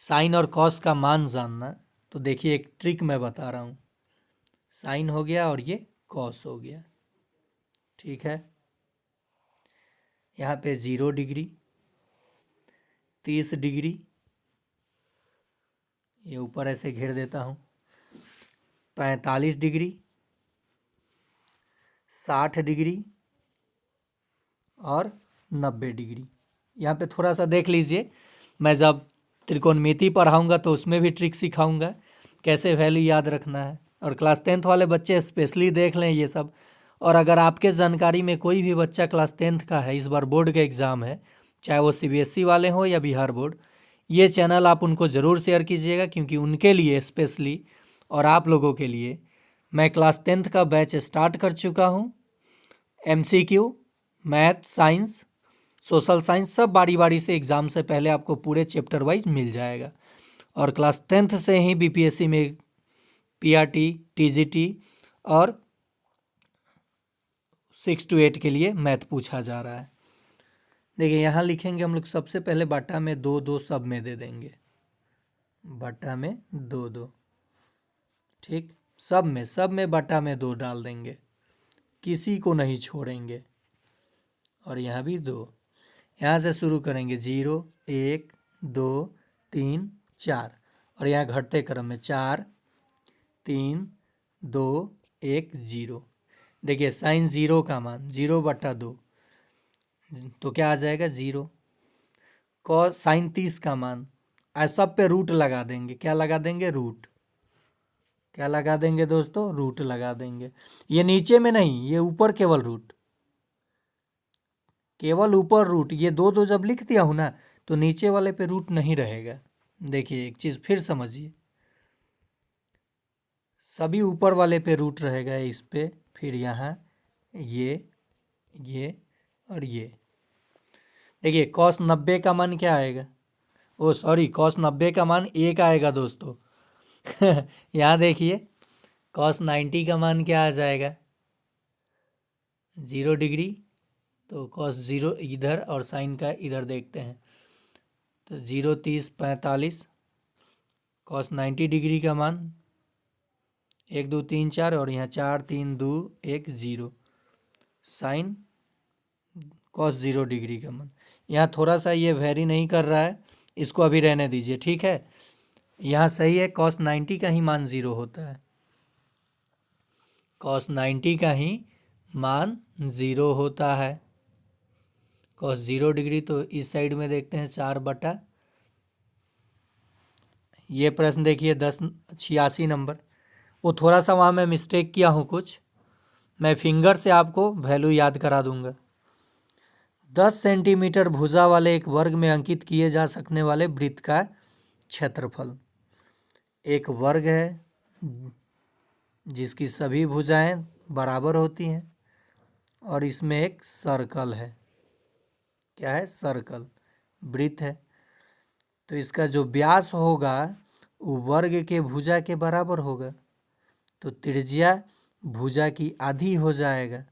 साइन और कॉस का मान जानना, तो देखिए एक ट्रिक मैं बता रहा हूँ। साइन हो गया और ये कॉस हो गया, ठीक है। यहाँ पे 0 डिग्री, 30 डिग्री, ये ऊपर ऐसे घेर देता हूँ, 45 डिग्री, 60 डिग्री और 90 डिग्री। यहाँ पे थोड़ा सा देख लीजिए, मैं जब त्रिकोणमिति पढ़ाऊँगा तो उसमें भी ट्रिक सिखाऊँगा कैसे वैल्यू याद रखना है। और क्लास 10th वाले बच्चे स्पेशली देख लें ये सब। और अगर आपके जानकारी में कोई भी बच्चा क्लास 10th का है, इस बार बोर्ड का एग्ज़ाम है, चाहे वो CBSE वाले हों या बिहार बोर्ड, ये चैनल आप उनको ज़रूर शेयर कीजिएगा, क्योंकि उनके लिए स्पेशली और आप लोगों के लिए मैं क्लास 10th का बैच स्टार्ट कर चुका हूँ। MCQ, math, science, social science सब बारी बारी से एग्ज़ाम से पहले आपको पूरे चैप्टर वाइज मिल जाएगा। और क्लास 10th से ही BPSC में PRT, TGT और 6 to 8 के लिए मैथ पूछा जा रहा है। देखिए यहाँ लिखेंगे हम लोग, सबसे पहले बटा में 2 सब में दे देंगे, बटा में 2, ठीक, सब में बटा में 2 डाल देंगे, किसी को नहीं छोड़ेंगे। और यहाँ भी 2, यहाँ से शुरू करेंगे 0, 1, 2, 3, 4, और यहाँ घटते क्रम में 4, 3, 2, 1, 0। देखिए साइन 0 का मान 0/2, तो क्या आ जाएगा 0। कॉस साइन 30 का मान, आज सब पे रूट लगा देंगे, क्या लगा देंगे, रूट। क्या लगा देंगे दोस्तों, रूट लगा देंगे। ये नीचे में नहीं, ये ऊपर केवल रूट, केवल ऊपर रूट। ये 2 जब लिख दिया हूँ ना, तो नीचे वाले पे रूट नहीं रहेगा। देखिए एक चीज़ फिर समझिए, सभी ऊपर वाले पे रूट रहेगा, इस पे, फिर यहाँ ये और ये। देखिए cos 90 का मान क्या आएगा, ओ सॉरी, cos 90 का मान 1 आएगा दोस्तों। यहाँ देखिए cos 90 का मान क्या आ जाएगा, 0 डिग्री। तो cos 0 इधर और साइन का इधर देखते हैं, तो 0, 30, 45, cos 90 डिग्री का मान 1, 2, 3, 4, और यहाँ 4, 3, 2, 1, 0, साइन cos 0 डिग्री का मान। यहाँ थोड़ा सा ये वेरी नहीं कर रहा है, इसको अभी रहने दीजिए, ठीक है। यहाँ सही है, cos 90 का ही मान 0 होता है, cos 90 का ही मान 0 होता है। cos 0 डिग्री, तो इस साइड में देखते हैं 4/, ये प्रश्न देखिए 1086 नंबर। वो थोड़ा सा वहाँ मैं मिस्टेक किया हूँ कुछ, मैं फिंगर से आपको वैल्यू याद करा दूंगा। 10 सेंटीमीटर भुजा वाले एक वर्ग में अंकित किए जा सकने वाले वृत्त का क्षेत्रफल। एक वर्ग है जिसकी सभी भुजाएं बराबर होती हैं, और इसमें एक सर्कल है, क्या है, सर्कल, वृत्त है। तो इसका जो व्यास होगा वो वर्ग के भुजा के बराबर होगा, तो त्रिज्या भुजा की आधी हो जाएगा।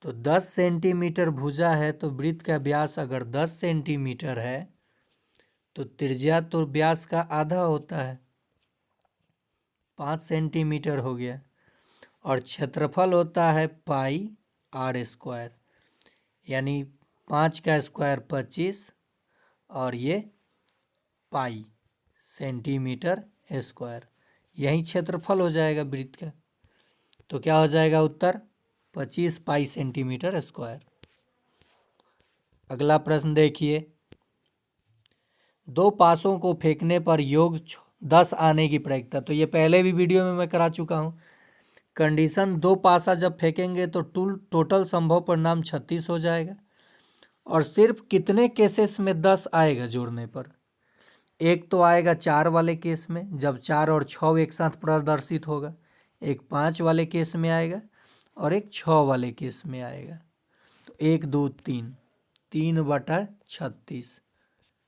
तो 10 सेंटीमीटर भुजा है, तो वृत्त का व्यास अगर 10 सेंटीमीटर है, तो त्रिज्या तो व्यास का आधा होता है, 5 सेंटीमीटर हो गया। और क्षेत्रफल होता है πr², यानी 5 का स्क्वायर 25, और ये पाई सेंटीमीटर स्क्वायर, यही क्षेत्रफल हो जाएगा वृत्त का। तो क्या हो जाएगा उत्तर, 25 पाई सेंटीमीटर स्क्वायर। अगला प्रश्न देखिए, 2 पासों को फेंकने पर योग 10 आने की प्रायिकता। तो ये पहले भी वीडियो में मैं करा चुका हूँ। कंडीशन 2 पासा जब फेंकेंगे तो टोटल संभव परिणाम 36 हो जाएगा। और सिर्फ कितने केसेस में 10 आएगा जोड़ने पर, एक तो आएगा 4 वाले केस में, जब 4 और 6 एक साथ प्रदर्शित होगा, एक 5 वाले केस में आएगा, और एक 6 वाले केस में आएगा। तो 1, 2, 3, 3/36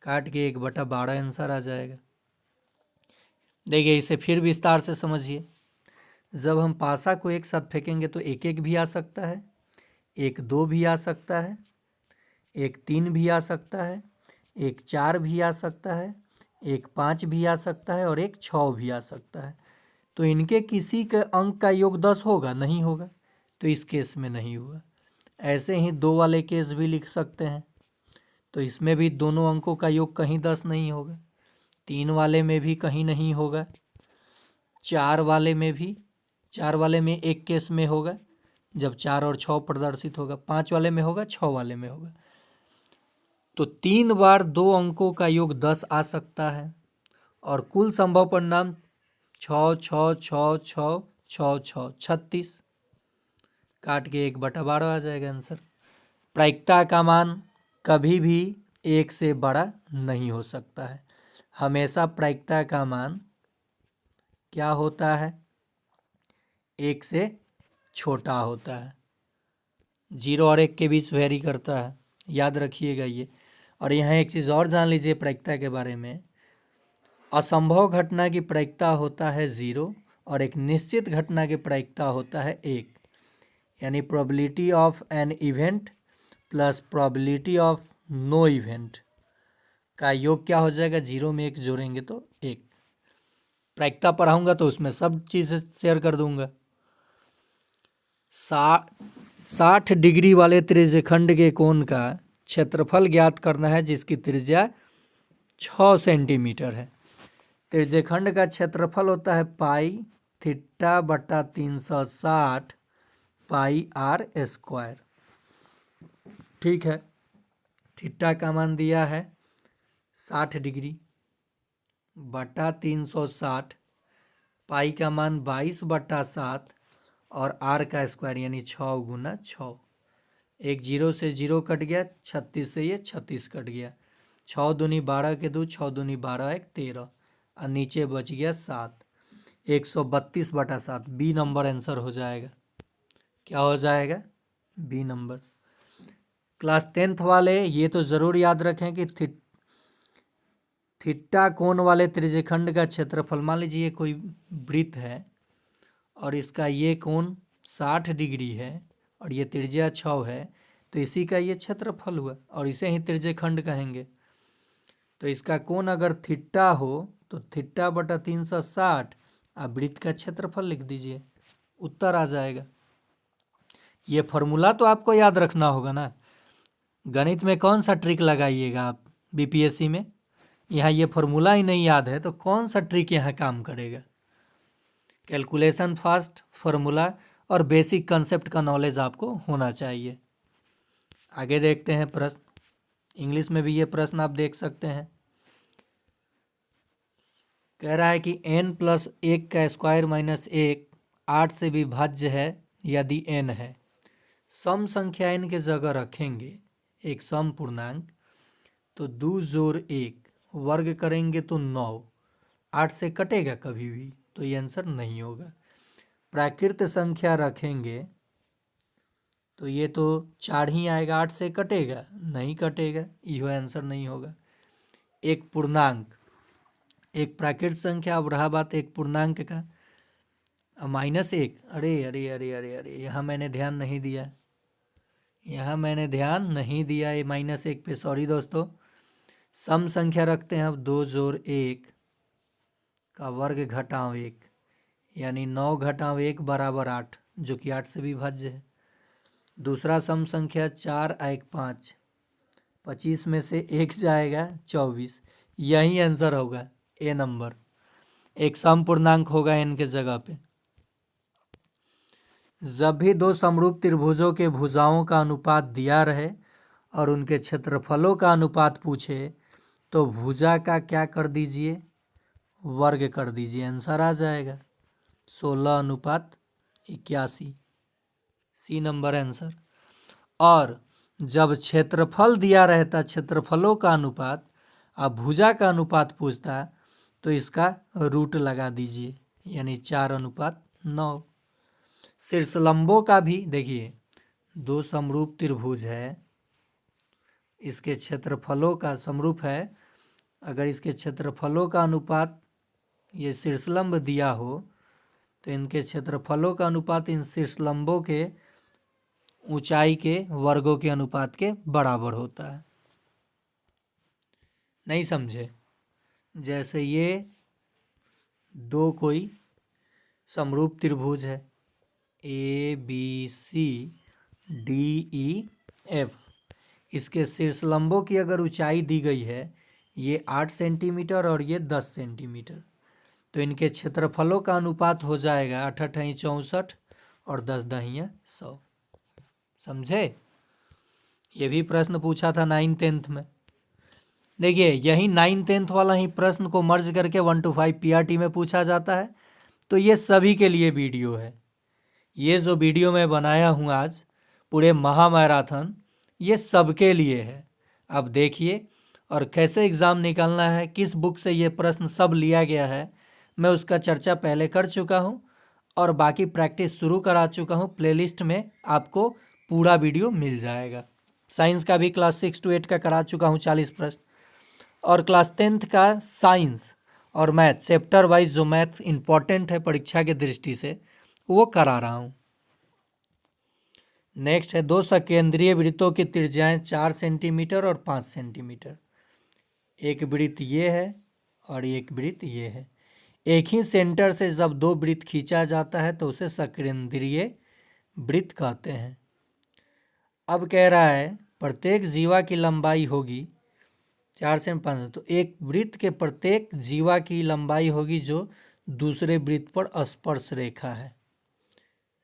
काट के 1/12 आंसर आ जाएगा। देखिए इसे फिर विस्तार से समझिए, जब हम पासा को एक साथ फेंकेंगे तो 1, 1 भी आ सकता है, 1, 2 भी आ सकता है, 1, 3 भी आ सकता है, 1, 4 भी आ सकता है, 1, 5 भी आ सकता है, और 1, 6 भी आ सकता है। तो इनके किसी के अंक का योग 10 होगा, नहीं होगा, तो इस केस में नहीं हुआ। ऐसे ही 2 वाले केस भी लिख सकते हैं, तो इसमें भी दोनों अंकों का योग कहीं 10 नहीं होगा, 3 वाले में भी कहीं नहीं होगा, 4 वाले में भी, 4 वाले में एक केस में होगा, जब 4 और 6 प्रदर्शित होगा, 5 वाले में होगा, 6 वाले में होगा। तो 3 बार 2 अंकों का योग 10 आ सकता है और कुल संभव परिणाम 6 6 6 6 6 6 36, काट के 1/12 आ जाएगा आंसर। प्रायिकता का मान कभी भी 1 से बड़ा नहीं हो सकता है, हमेशा प्रायिकता का मान क्या होता है, 1 से छोटा होता है। 0 और 1 के बीच वेरी करता है, याद रखिएगा ये। और यहाँ एक चीज़ और जान लीजिए प्रायिकता के बारे में, असंभव घटना की प्रायिकता होता है 0 और एक निश्चित घटना की प्रायिकता होता है 1, यानी probability of an event plus probability of no event का योग क्या हो जाएगा, 0 में 1 जोड़ेंगे तो 1। प्रायिकता पढ़ाऊंगा तो उसमें सब चीज़ें शेयर कर दूंगा। 60 डिग्री वाले त्रिज्यखंड के कोण का क्षेत्रफल ज्ञात करना है जिसकी त्रिज्या 6 सेंटीमीटर है। त्रिज्यखंड का क्षेत्रफल होता है पाई थीटा बटा 360 पाई आर स्क्वायर। ठीक है, थीटा का मान दिया है 60 डिग्री बटा 360, पाई का मान 22/7 और आर का स्क्वायर यानी 6 गुना 6। एक 0 से 0 कट गया, 36 से ये 36 कट गया, 6 दूनी 12 के 2, 6 दूनी 12 1 13 और नीचे बच गया 7, 132/7। बी नंबर आंसर हो जाएगा। क्या हो जाएगा, बी नंबर। क्लास 10th वाले ये तो ज़रूर याद रखें कि थीटा कोण वाले त्रिज्यखंड का क्षेत्रफल, मान लीजिए कोई वृत्त है और इसका ये कोण 60 डिग्री है और ये त्रिज्या 6 है, तो इसी का ये क्षेत्रफल हुआ और इसे ही त्रिज्यखंड कहेंगे। तो इसका कोण अगर थीटा हो तो थीटा बटा 360, आप वृत्त का क्षेत्रफल लिख दीजिए, उत्तर आ जाएगा। ये फॉर्मूला तो आपको याद रखना होगा ना। गणित में कौन सा ट्रिक लगाइएगा आप बीपीएससी में, यहाँ ये फॉर्मूला ही नहीं याद है तो कौन सा ट्रिक यहाँ काम करेगा। कैलकुलेशन फास्ट, फॉर्मूला और बेसिक कंसेप्ट का नॉलेज आपको होना चाहिए। आगे देखते हैं प्रश्न, इंग्लिश में भी ये प्रश्न आप देख सकते हैं। कह रहा है कि n+1 का स्क्वायर माइनस 1 8 से विभाज्य है यदि n है। सम संख्या n के जगह रखेंगे एक सम पूर्णांक, तो 2 जोड़ 1 वर्ग करेंगे तो 9, 8 से कटेगा कभी भी, तो ये आंसर नहीं होगा। प्राकृत संख्या रखेंगे तो ये तो 4 ही आएगा, 8 से कटेगा नहीं कटेगा, यह आंसर नहीं होगा। एक पूर्णांक, एक प्राकृत संख्या, अब रहा बात एक पूर्णांक का, -1, अरे अरे अरे अरे अरे यहाँ मैंने ध्यान नहीं दिया, यहाँ मैंने ध्यान नहीं दिया ये -1 पे, सॉरी दोस्तों। सम संख्या रखते हैं अब 2 जोड़ 1 का वर्ग घटाव 1, यानी 9 घटाव 1 बराबर 8, जो कि 8 से विभाज्य है। दूसरा सम संख्या 4 1 5, 25 में से 1 जाएगा 24, यही आंसर होगा ए नंबर। एक सम पूर्णांक होगा n के जगह पे। जब भी दो समरूप त्रिभुजों के भुजाओं का अनुपात दिया रहे और उनके क्षेत्रफलों का अनुपात पूछे तो भुजा का क्या कर दीजिए, वर्ग कर दीजिए, आंसर आ जाएगा 16:81, सी नंबर आंसर। और जब क्षेत्रफल दिया रहता, क्षेत्रफलों का अनुपात, अब भुजा का अनुपात पूछता तो इसका रूट लगा दीजिए, यानी 4:9। शीर्षलंबों का भी देखिए, दो समरूप त्रिभुज है, इसके क्षेत्रफलों का समरूप है, अगर इसके क्षेत्रफलों का अनुपात ये शीर्षलंब दिया हो तो इनके क्षेत्रफलों का अनुपात इन शीर्षलंबों के ऊंचाई के वर्गों के अनुपात के बराबर होता है। नहीं समझे? जैसे ये दो कोई समरूप त्रिभुज है ABCDEF, इसके शीर्षलंबों की अगर ऊंचाई दी गई है ये 8 सेंटीमीटर और ये 10 सेंटीमीटर, तो इनके क्षेत्रफलों का अनुपात हो जाएगा 8×8 = 64 और 10 दहिया 100। समझे? ये भी प्रश्न पूछा था 9th-10th में। देखिए यही 9th-10th वाला ही प्रश्न को मर्ज करके 1 to 5 पीआरटी में पूछा जाता है। तो ये सभी के लिए वीडियो है। ये जो वीडियो मैं बनाया हूँ आज पूरे महामैराथन, ये सबके लिए है। अब देखिए और कैसे एग्ज़ाम निकालना है, किस बुक से ये प्रश्न सब लिया गया है, मैं उसका चर्चा पहले कर चुका हूँ और बाकी प्रैक्टिस शुरू करा चुका हूँ। प्लेलिस्ट में आपको पूरा वीडियो मिल जाएगा। साइंस का भी क्लास 6 to 8 का करा चुका हूँ 40 प्रश्न, और क्लास 10th का साइंस और मैथ चैप्टर वाइज जो मैथ इम्पॉर्टेंट है परीक्षा के दृष्टि से वो करा रहा हूँ। नेक्स्ट है 2 सकेंद्रीय वृत्तों की त्रिज्याएं 4 सेंटीमीटर और 5 सेंटीमीटर। एक वृत्त ये है और एक वृत्त ये है। एक ही सेंटर से जब 2 वृत्त खींचा जाता है तो उसे सकेंद्रीय वृत्त कहते हैं। अब कह रहा है प्रत्येक जीवा की लंबाई होगी 4 से 5, तो एक वृत्त के प्रत्येक जीवा की लंबाई होगी जो दूसरे वृत्त पर स्पर्श रेखा है।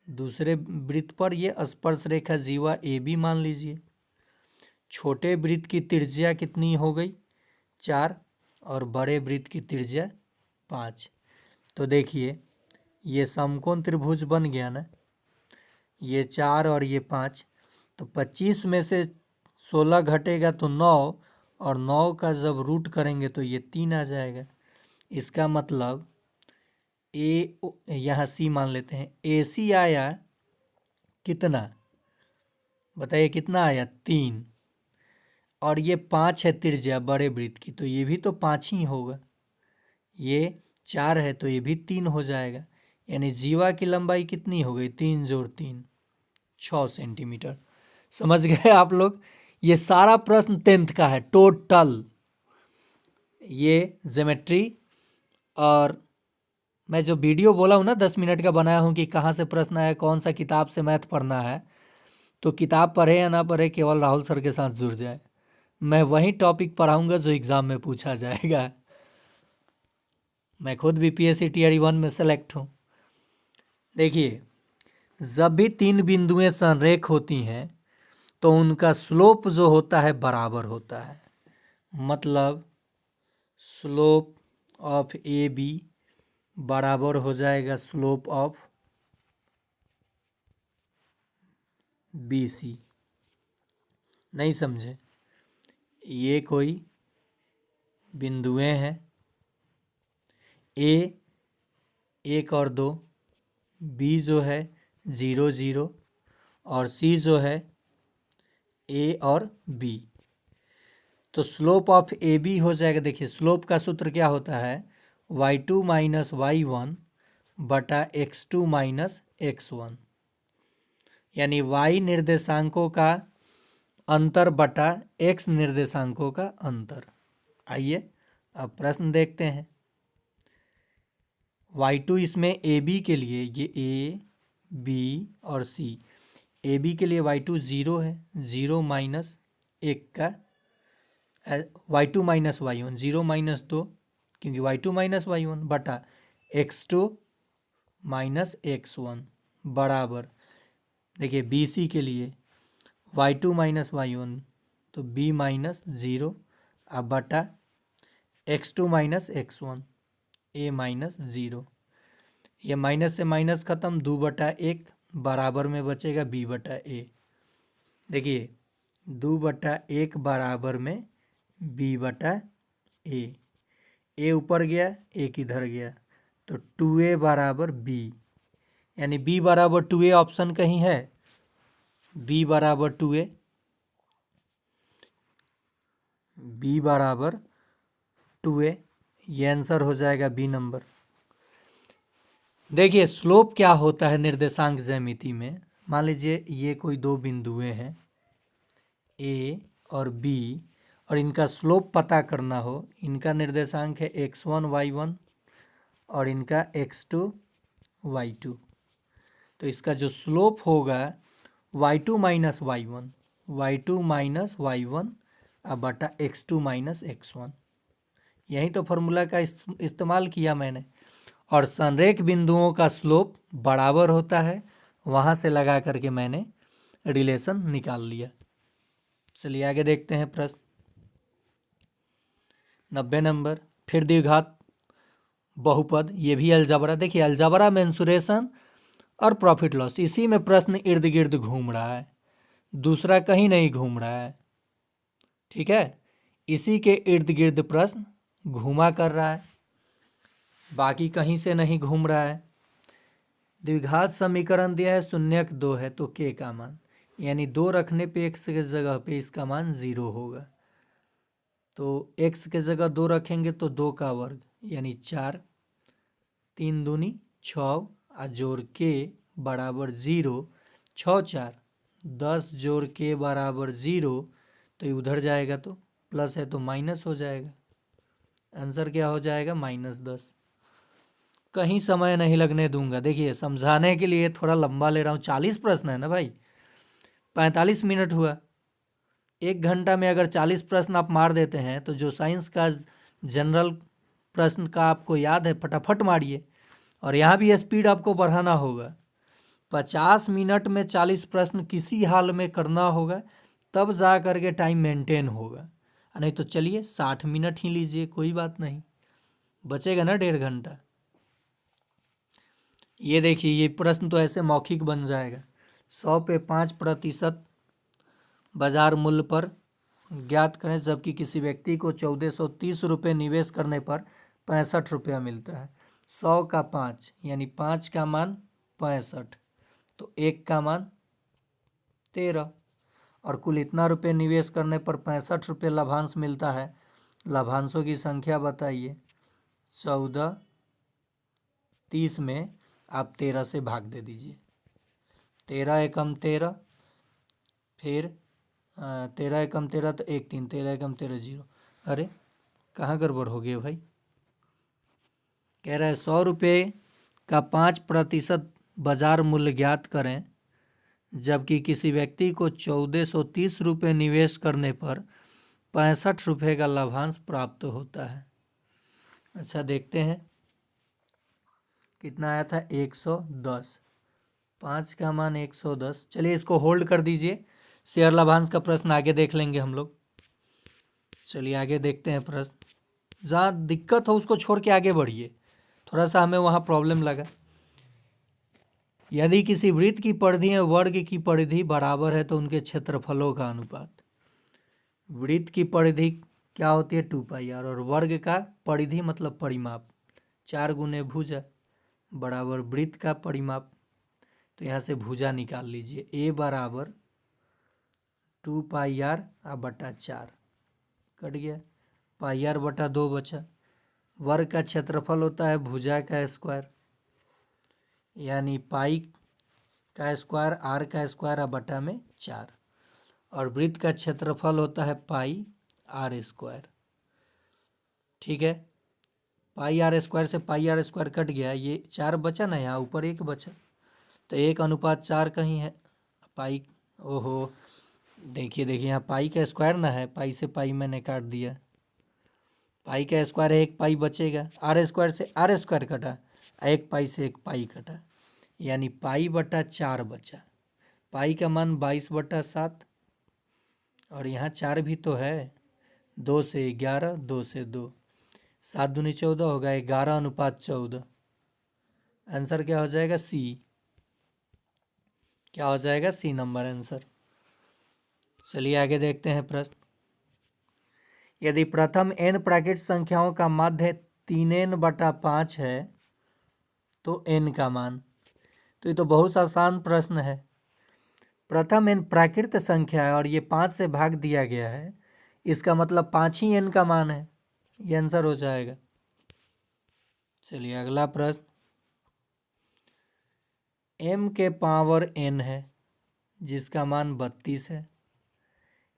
दूसरे वृत्त पर ये स्पर्श रेखा जीवा ए बी मान लीजिए। छोटे वृत्त की त्रिज्या कितनी हो गई 4 और बड़े वृत्त की त्रिज्या 5। तो देखिए ये समकोण त्रिभुज बन गया ना, ये 4 और ये 5। तो 25 में से 16 घटेगा तो 9, और 9 का जब रूट करेंगे तो ये 3 आ जाएगा। इसका मतलब ए, यहाँ सी मान लेते हैं, ए सी आया कितना, बताइए कितना आया 3, और ये 5 है त्रिज्या बड़े वृत्त की, तो ये भी तो 5 ही होगा। ये 4 है तो ये भी 3 हो जाएगा। यानी जीवा की लंबाई कितनी हो गई 3 जोड़ 3 6 सेंटीमीटर। समझ गए आप लोग? ये सारा प्रश्न 10th का है टोटल। ये ज्योमेट्री, और मैं जो वीडियो बोला हूँ ना 10 मिनट का बनाया हूँ कि कहाँ से प्रश्न आया, कौन सा किताब से मैथ पढ़ना है, तो किताब पढ़े या ना पढ़े केवल राहुल सर के साथ जुड़ जाए। मैं वही टॉपिक पढ़ाऊँगा जो एग्ज़ाम में पूछा जाएगा। मैं खुद बीपीएससी टीआरई 1 में सेलेक्ट हूँ। देखिए जब भी 3 बिंदुएं संरेख होती हैं तो उनका स्लोप जो होता है बराबर होता है। मतलब स्लोप ऑफ ए बी बराबर हो जाएगा स्लोप ऑफ बी सी। नहीं समझे? ये कोई बिंदुएं हैं ए 1 और 2, बी जो है 0 0, और सी जो है ए और बी। तो स्लोप ऑफ ए बी हो जाएगा, देखिए स्लोप का सूत्र क्या होता है, y2 माइनस y1 बटा x2 माइनस x1, यानी y निर्देशांकों का अंतर बटा x निर्देशांकों का अंतर। आइए अब प्रश्न देखते हैं। y2 इसमें ए बी के लिए, ये ए बी और सी, ए बी के लिए y2 0 है, 0 माइनस 1 का y2 माइनस y1, 0 माइनस 2 क्योंकि y2 माइनस y1 बटा x2 माइनस x1 बराबर, देखिए बी सी के लिए y2 माइनस y1 तो b माइनस 0 अब बटा x2 minus x1 a minus 0। ये माइनस से माइनस खत्म, 2 बटा 1 बराबर में बचेगा b बटा a। देखिए 2 बटा 1 बराबर में b बटा a ऊपर गया 1 इधर गया, तो 2a बराबर b, यानी b बराबर 2a ऑप्शन कहीं है, b बराबर 2a, b बराबर 2a, ये आंसर हो जाएगा बी नंबर। देखिए स्लोप क्या होता है निर्देशांक ज्यामिति में। मान लीजिए ये कोई 2 बिंदुएं हैं ए और बी, और इनका स्लोप पता करना हो, इनका निर्देशांक है x1 y1 और इनका x2 y2, तो इसका जो स्लोप होगा y2 minus y1, y2 minus y1 अब बटा x2 माइनस x1। यही तो फॉर्मूला का इस्तेमाल किया मैंने। और संरेख बिंदुओं का स्लोप बराबर होता है वहाँ से लगा करके मैंने रिलेशन निकाल लिया। चलिए आगे देखते हैं प्रश्न 90 नंबर। फिर द्विघात बहुपद, ये भी अलजबरा। देखिए अलजबरा, मेंसुरेशन और प्रॉफिट लॉस, इसी में प्रश्न इर्द गिर्द घूम रहा है, दूसरा कहीं नहीं घूम रहा है। ठीक है, इसी के इर्द गिर्द प्रश्न घूमा कर रहा है, बाकी कहीं से नहीं घूम रहा है। द्विघात समीकरण दिया है, शून्यक 2 है तो के का मान, यानी 2 रखने पे x के जगह पे इसका मान 0 होगा। तो x के जगह 2 रखेंगे तो 2 का वर्ग यानी 4, 3 दूनी 6 और जोड़ के बराबर 0, 6 4 10 जोड़ के बराबर 0, तो ये उधर जाएगा तो प्लस है तो माइनस हो जाएगा। आंसर क्या हो जाएगा? -10। कहीं समय नहीं लगने दूंगा। देखिए समझाने के लिए थोड़ा लंबा ले रहा हूँ, 40 प्रश्न है ना भाई, 45 मिनट हुआ। 1 घंटा में अगर 40 प्रश्न आप मार देते हैं तो जो साइंस का जनरल प्रश्न का आपको याद है फटाफट मारिए। और यहाँ भी स्पीड आपको बढ़ाना होगा। 50 मिनट में 40 प्रश्न किसी हाल में करना होगा, तब जा कर के टाइम मेंटेन होगा। नहीं तो चलिए 60 मिनट ही लीजिए, कोई बात नहीं, बचेगा ना 1.5 घंटा। ये देखिए ये प्रश्न तो ऐसे मौखिक बन जाएगा। 100 पे 5% बाजार मूल्य पर ज्ञात करें, जबकि किसी व्यक्ति को 1430 रुपये निवेश करने पर 65 रुपया मिलता है। 100 का 5 यानी 5 का मान 65, तो 1 का मान 13, और कुल इतना रुपये निवेश करने पर 65 रुपये लाभांश मिलता है। लाभांशों की संख्या बताइए। 14, 30 में आप 13 से भाग दे दीजिए। 13 एकम 13, फिर 13 एकम 13 तो 1 3, 13 एकम 13 0। अरे कहाँ गड़बड़ हो गई भाई? कह रहा है 100 रुपये का 5% बाजार मूल्य ज्ञात करें, जबकि किसी व्यक्ति को 1430 रुपये निवेश करने पर 65 रुपये का लाभांश प्राप्त होता है। अच्छा देखते हैं कितना आया था, 110। 5 का मान 110। चलिए इसको होल्ड कर दीजिए, शेयर लाभांश का प्रश्न आगे देख लेंगे हम लोग। चलिए आगे देखते हैं प्रश्न। जहाँ दिक्कत हो उसको छोड़ के आगे बढ़िए, थोड़ा सा हमें वहाँ प्रॉब्लम लगा। यदि किसी वृत्त की परिधि में वर्ग की परिधि बराबर है तो उनके क्षेत्रफलों का अनुपात। वृत्त की परिधि क्या होती है? 2πr, और वर्ग का परिधि मतलब परिमाप 4 गुने भुजा बराबर वृत्त का परिमाप। तो यहाँ से भुजा निकाल लीजिए। a बराबर 2πr बटा 4 कट गया, πr बटा 2 बचा। वर्ग का क्षेत्रफल होता है भुजा का स्क्वायर, यानी पाई का स्क्वायर आर का स्क्वायर बटा में 4, और वृत्त का क्षेत्रफल होता है पाई आर स्क्वायर। ठीक है, पाई आर स्क्वायर से पाई आर स्क्वायर कट गया, ये 4 बचा ना, यहाँ ऊपर 1 बचा, तो 1:4 कहीं है पाई। ओहो देखिए यहाँ पाई का स्क्वायर ना है, पाई से पाई मैंने काट दिया, पाई का स्क्वायर है, 1 पाई बचेगा। आर स्क्वायर से आर स्क्वायर कटा, 1 पाई से 1 पाई कटा, यानी पाई बटा 4 बचा। पाई का मान 22/7, और यहाँ 4 भी तो है, 2 से 11, 2 से 2, 7 दूनी 14 होगा, 11:14। आंसर क्या हो जाएगा? सी। क्या हो जाएगा? C number answer. चलिए आगे देखते हैं प्रश्न। यदि प्रथम n प्राकृत संख्याओं का माध्य 3n/5 है तो n का मान। तो ये तो बहुत आसान प्रश्न है। प्रथम n प्राकृत संख्या है और ये 5 से भाग दिया गया है, इसका मतलब 5 ही n का मान है, ये आंसर हो जाएगा। चलिए अगला प्रश्न। m के पावर n है जिसका मान 32 है,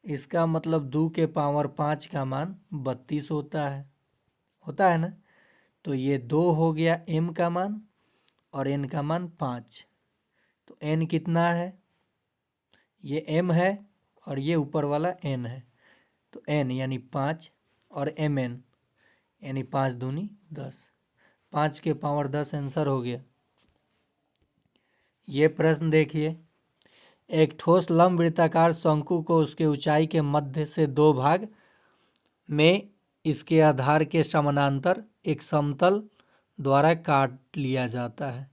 इसका मतलब 2 के पावर 5 का मान 32 होता है ना। तो ये 2 हो गया m का मान, और n का मान 5। तो n कितना है? ये m है और ये ऊपर वाला n है, तो n यानी 5 और mn यानी 5 दूनी 10, 5 के पावर 10 आंसर हो गया। ये प्रश्न देखिए, एक ठोस लंबवृत्ताकार शंकु को उसके ऊंचाई के मध्य से दो भाग में इसके आधार के समानांतर एक समतल द्वारा काट लिया जाता है।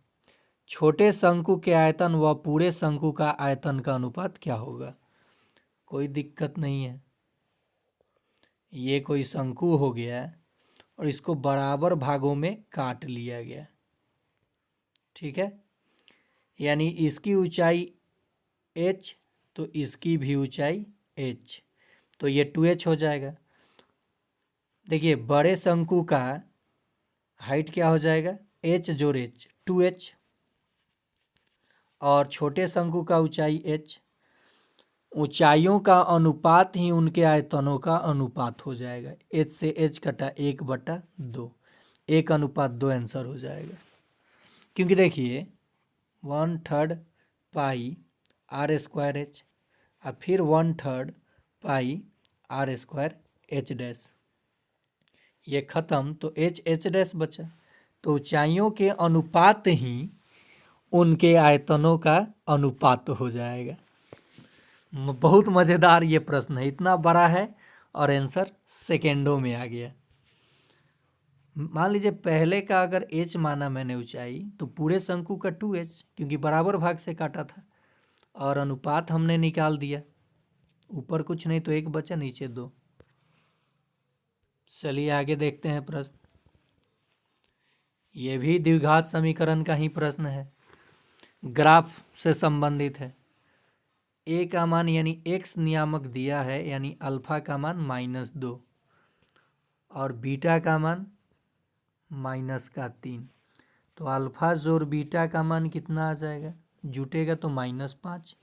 छोटे शंकु के आयतन व पूरे शंकु का आयतन का अनुपात क्या होगा? कोई दिक्कत नहीं है। ये कोई शंकु हो गया और इसको बराबर भागों में काट लिया गया, ठीक है। यानी इसकी ऊंचाई h तो इसकी भी ऊंचाई h, तो ये 2h हो जाएगा। देखिए बड़े शंकु का हाइट क्या हो जाएगा? h जोड़ h 2h, और छोटे शंकु का ऊंचाई h। ऊंचाइयों का अनुपात ही उनके आयतनों का अनुपात हो जाएगा। h से h कटा 1/2, 1:2 आंसर हो जाएगा। क्योंकि देखिए 1/3 पाई आर स्क्वायर एच और फिर 1/3 पाई आर स्क्वायर एच डैश, ये खत्म तो एच एच डैश बचा। तो ऊंचाइयों के अनुपात ही उनके आयतनों का अनुपात हो जाएगा। बहुत मज़ेदार ये प्रश्न है, इतना बड़ा है और आंसर सेकेंडों में आ गया। मान लीजिए पहले का अगर h माना मैंने ऊंचाई, तो पूरे शंकु का 2h, क्योंकि बराबर भाग से काटा था, और अनुपात हमने निकाल दिया। ऊपर कुछ नहीं तो 1 बचा, नीचे 2। चलिए आगे देखते हैं प्रश्न। ये भी द्विघात समीकरण का ही प्रश्न है, ग्राफ से संबंधित है। a का मान यानी x नियामक दिया है, यानी अल्फा का मान -2 और बीटा का मान -3। तो अल्फा जोड़ बीटा का मान कितना आ जाएगा? जुटेगा तो -5,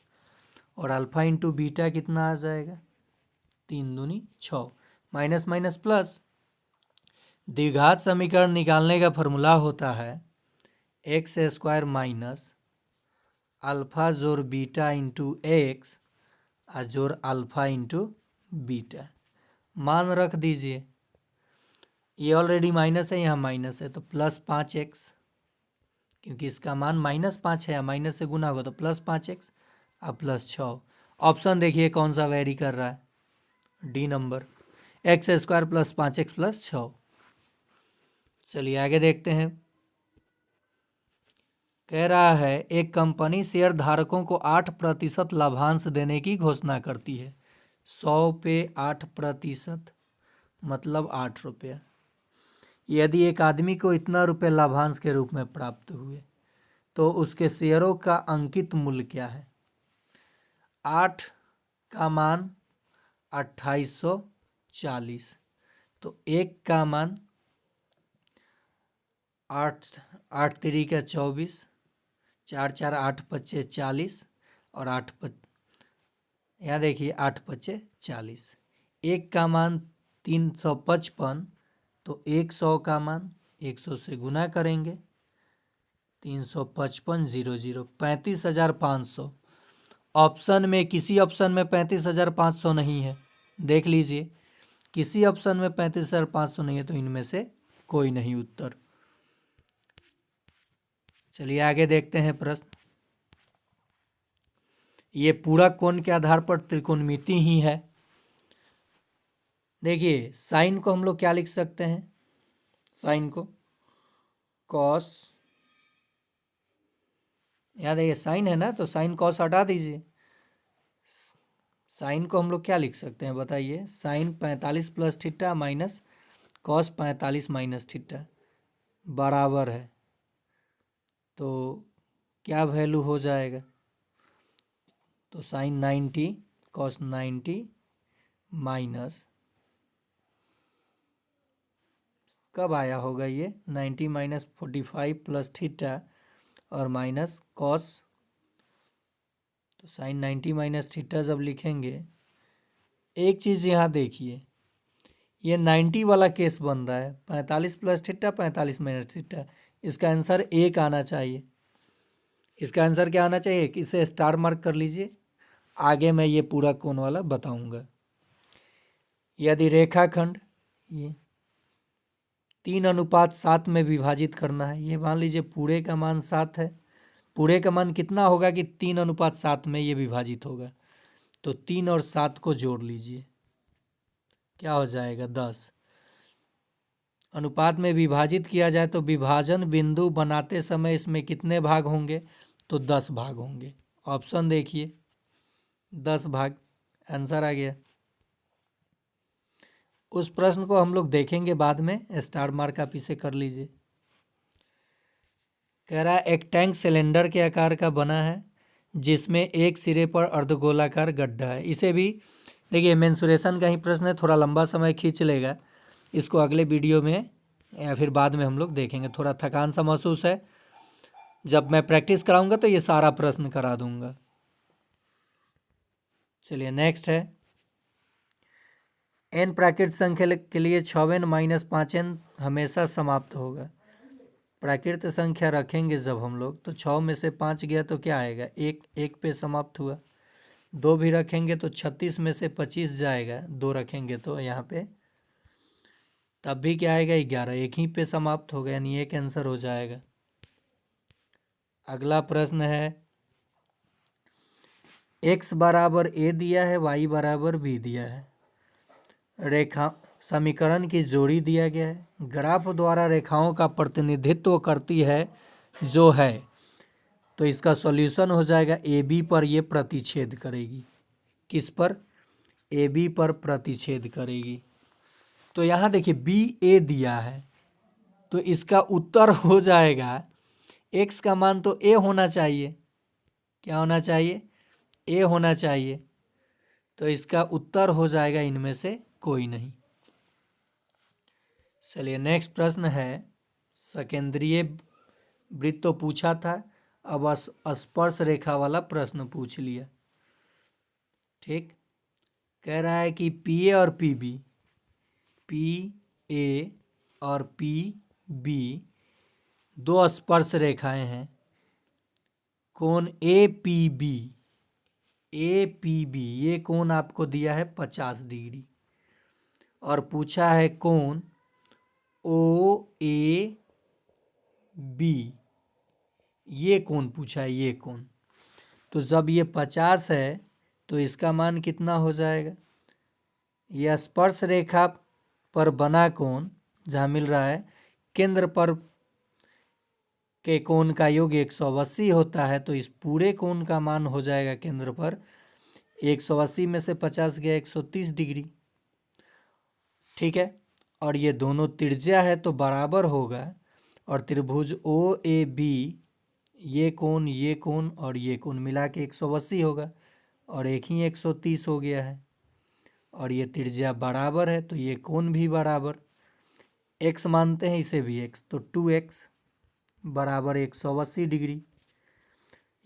और अल्फा इंटू बीटा कितना आ जाएगा? 3 दूनी 6, माइनस माइनस प्लस। द्विघात समीकरण निकालने का फॉर्मूला होता है x² माइनस अल्फा जोड़ बीटा इंटू एक्स और जोड़ अल्फा इंटू बीटा। मान रख दीजिए, ये ऑलरेडी माइनस है, यहाँ माइनस है तो +5x, क्योंकि इसका मान -5 है, माइनस से गुना होगा तो +5x और +6। ऑप्शन देखिए कौन सा वेरी कर रहा है? D number, x² + 5x + 6। चलिए आगे देखते हैं। कह रहा है एक कंपनी शेयर धारकों को 8% लाभांश देने की घोषणा करती है। 100 पे 8% मतलब 8 रुपया। यदि एक आदमी को इतना रुपये लाभांश के रूप में प्राप्त हुए तो उसके शेयरों का अंकित मूल्य क्या है? 8 का मान 2840, तो 1 का मान 8 3 का 24, 4 4 8 5 40 और 8 यहाँ देखिए 8 5 40। 1 का मान 355, तो 100 का मान 100 से गुना करेंगे, 355 00 35,500। ऑप्शन में किसी ऑप्शन में 35,500 नहीं है, देख लीजिए किसी ऑप्शन में 35,500 नहीं है, तो इनमें से कोई नहीं उत्तर। चलिए आगे देखते हैं प्रश्न। ये पूरा कोण के आधार पर त्रिकोणमिति ही है। देखिए साइन को हम लोग क्या लिख सकते हैं? साइन को कॉस, याद है ये साइन है ना, तो साइन कॉस हटा दीजिए। साइन को हम लोग क्या लिख सकते हैं बताइए? Sine 45 + theta minus cos 45 minus theta बराबर है, तो क्या वैल्यू हो जाएगा? तो साइन 90 कॉस 90 माइनस, कब आया होगा ये? 90 माइनस 45 + थीटा और माइनस कॉस, तो साइन 90 माइनस थीटा जब लिखेंगे, एक चीज़ यहाँ देखिए, ये 90 वाला केस बन रहा है, 45 + थीटा 45 माइनस थीटा, इसका आंसर 1 आना चाहिए। इसका आंसर क्या आना चाहिए? इसे स्टार मार्क कर लीजिए, आगे मैं ये पूरा कोण वाला बताऊंगा। यदि रेखाखंड ये 3:7 में विभाजित करना है, ये मान लीजिए पूरे का मान 7 है, पूरे का मान कितना होगा कि 3:7 में ये विभाजित होगा। तो 3 और 7 को जोड़ लीजिए, क्या हो जाएगा 10। अनुपात में विभाजित किया जाए तो विभाजन बिंदु बनाते समय इसमें कितने भाग होंगे? तो 10 भाग होंगे। ऑप्शन देखिए, 10 भाग आंसर आ गया। उस प्रश्न को हम लोग देखेंगे बाद में, स्टार मार्क आप इसे कर लीजिए। कह रहा है एक टैंक सिलेंडर के आकार का बना है जिसमें एक सिरे पर अर्धगोलाकार गड्ढा है। इसे भी देखिए, मेंसुरेशन का ही प्रश्न है, थोड़ा लंबा समय खींच लेगा। इसको अगले वीडियो में या फिर बाद में हम लोग देखेंगे। थोड़ा थकान सा महसूस है, जब मैं प्रैक्टिस कराऊंगा तो ये सारा प्रश्न करा दूंगा। चलिए नेक्स्ट है, n प्राकृत संख्या के लिए 6n - 5n हमेशा समाप्त होगा। प्राकृत संख्या रखेंगे जब हम लोग तो 6 में से 5 गया तो क्या आएगा? एक पे समाप्त हुआ। 2 भी रखेंगे तो 36 में से 25 जाएगा, 2 रखेंगे तो यहाँ पे तब भी क्या आएगा? 11, एक ही पे समाप्त होगा, यानी एक आंसर हो जाएगा। अगला प्रश्न है, x बराबर a दिया है, y बराबर b दिया है, रेखा समीकरण की जोड़ी दिया गया है, ग्राफ द्वारा रेखाओं का प्रतिनिधित्व करती है जो है, तो इसका सॉल्यूशन हो जाएगा ए बी पर ये प्रतिच्छेद करेगी। किस पर? ए बी पर प्रतिच्छेद करेगी। तो यहाँ देखिए बी ए दिया है, तो इसका उत्तर हो जाएगा, एक्स का मान तो ए होना चाहिए। क्या होना चाहिए? ए होना चाहिए। तो इसका उत्तर हो जाएगा इनमें से कोई नहीं। चलिए नेक्स्ट प्रश्न है, सकेंद्रीय वृत्त तो पूछा था, अब स्पर्श रेखा वाला प्रश्न पूछ लिया। ठीक, कह रहा है कि पी ए और पी बी, पी ए और पी बी दो स्पर्श रेखाएं हैं। कोण A P B, A P B ये कोण आपको दिया है 50 डिग्री, और पूछा है कोण ओ ए बी, ये कोण पूछा है, ये कोण। तो जब ये 50 है तो इसका मान कितना हो जाएगा? यह स्पर्श रेखा पर बना कोण जहाँ मिल रहा है केंद्र पर के कोण का योग 180 होता है, तो इस पूरे कोण का मान हो जाएगा केंद्र पर 180 में से 50 गया 130 डिग्री। ठीक है, और ये दोनों त्रिज्या है तो बराबर होगा, और त्रिभुज ओ ए बी ये कोण और ये कोण मिला के 180 होगा, और एक ही 130 हो गया है, और ये त्रिज्या बराबर है तो ये कोण भी बराबर। x मानते हैं, इसे भी x, तो 2x बराबर 180 डिग्री।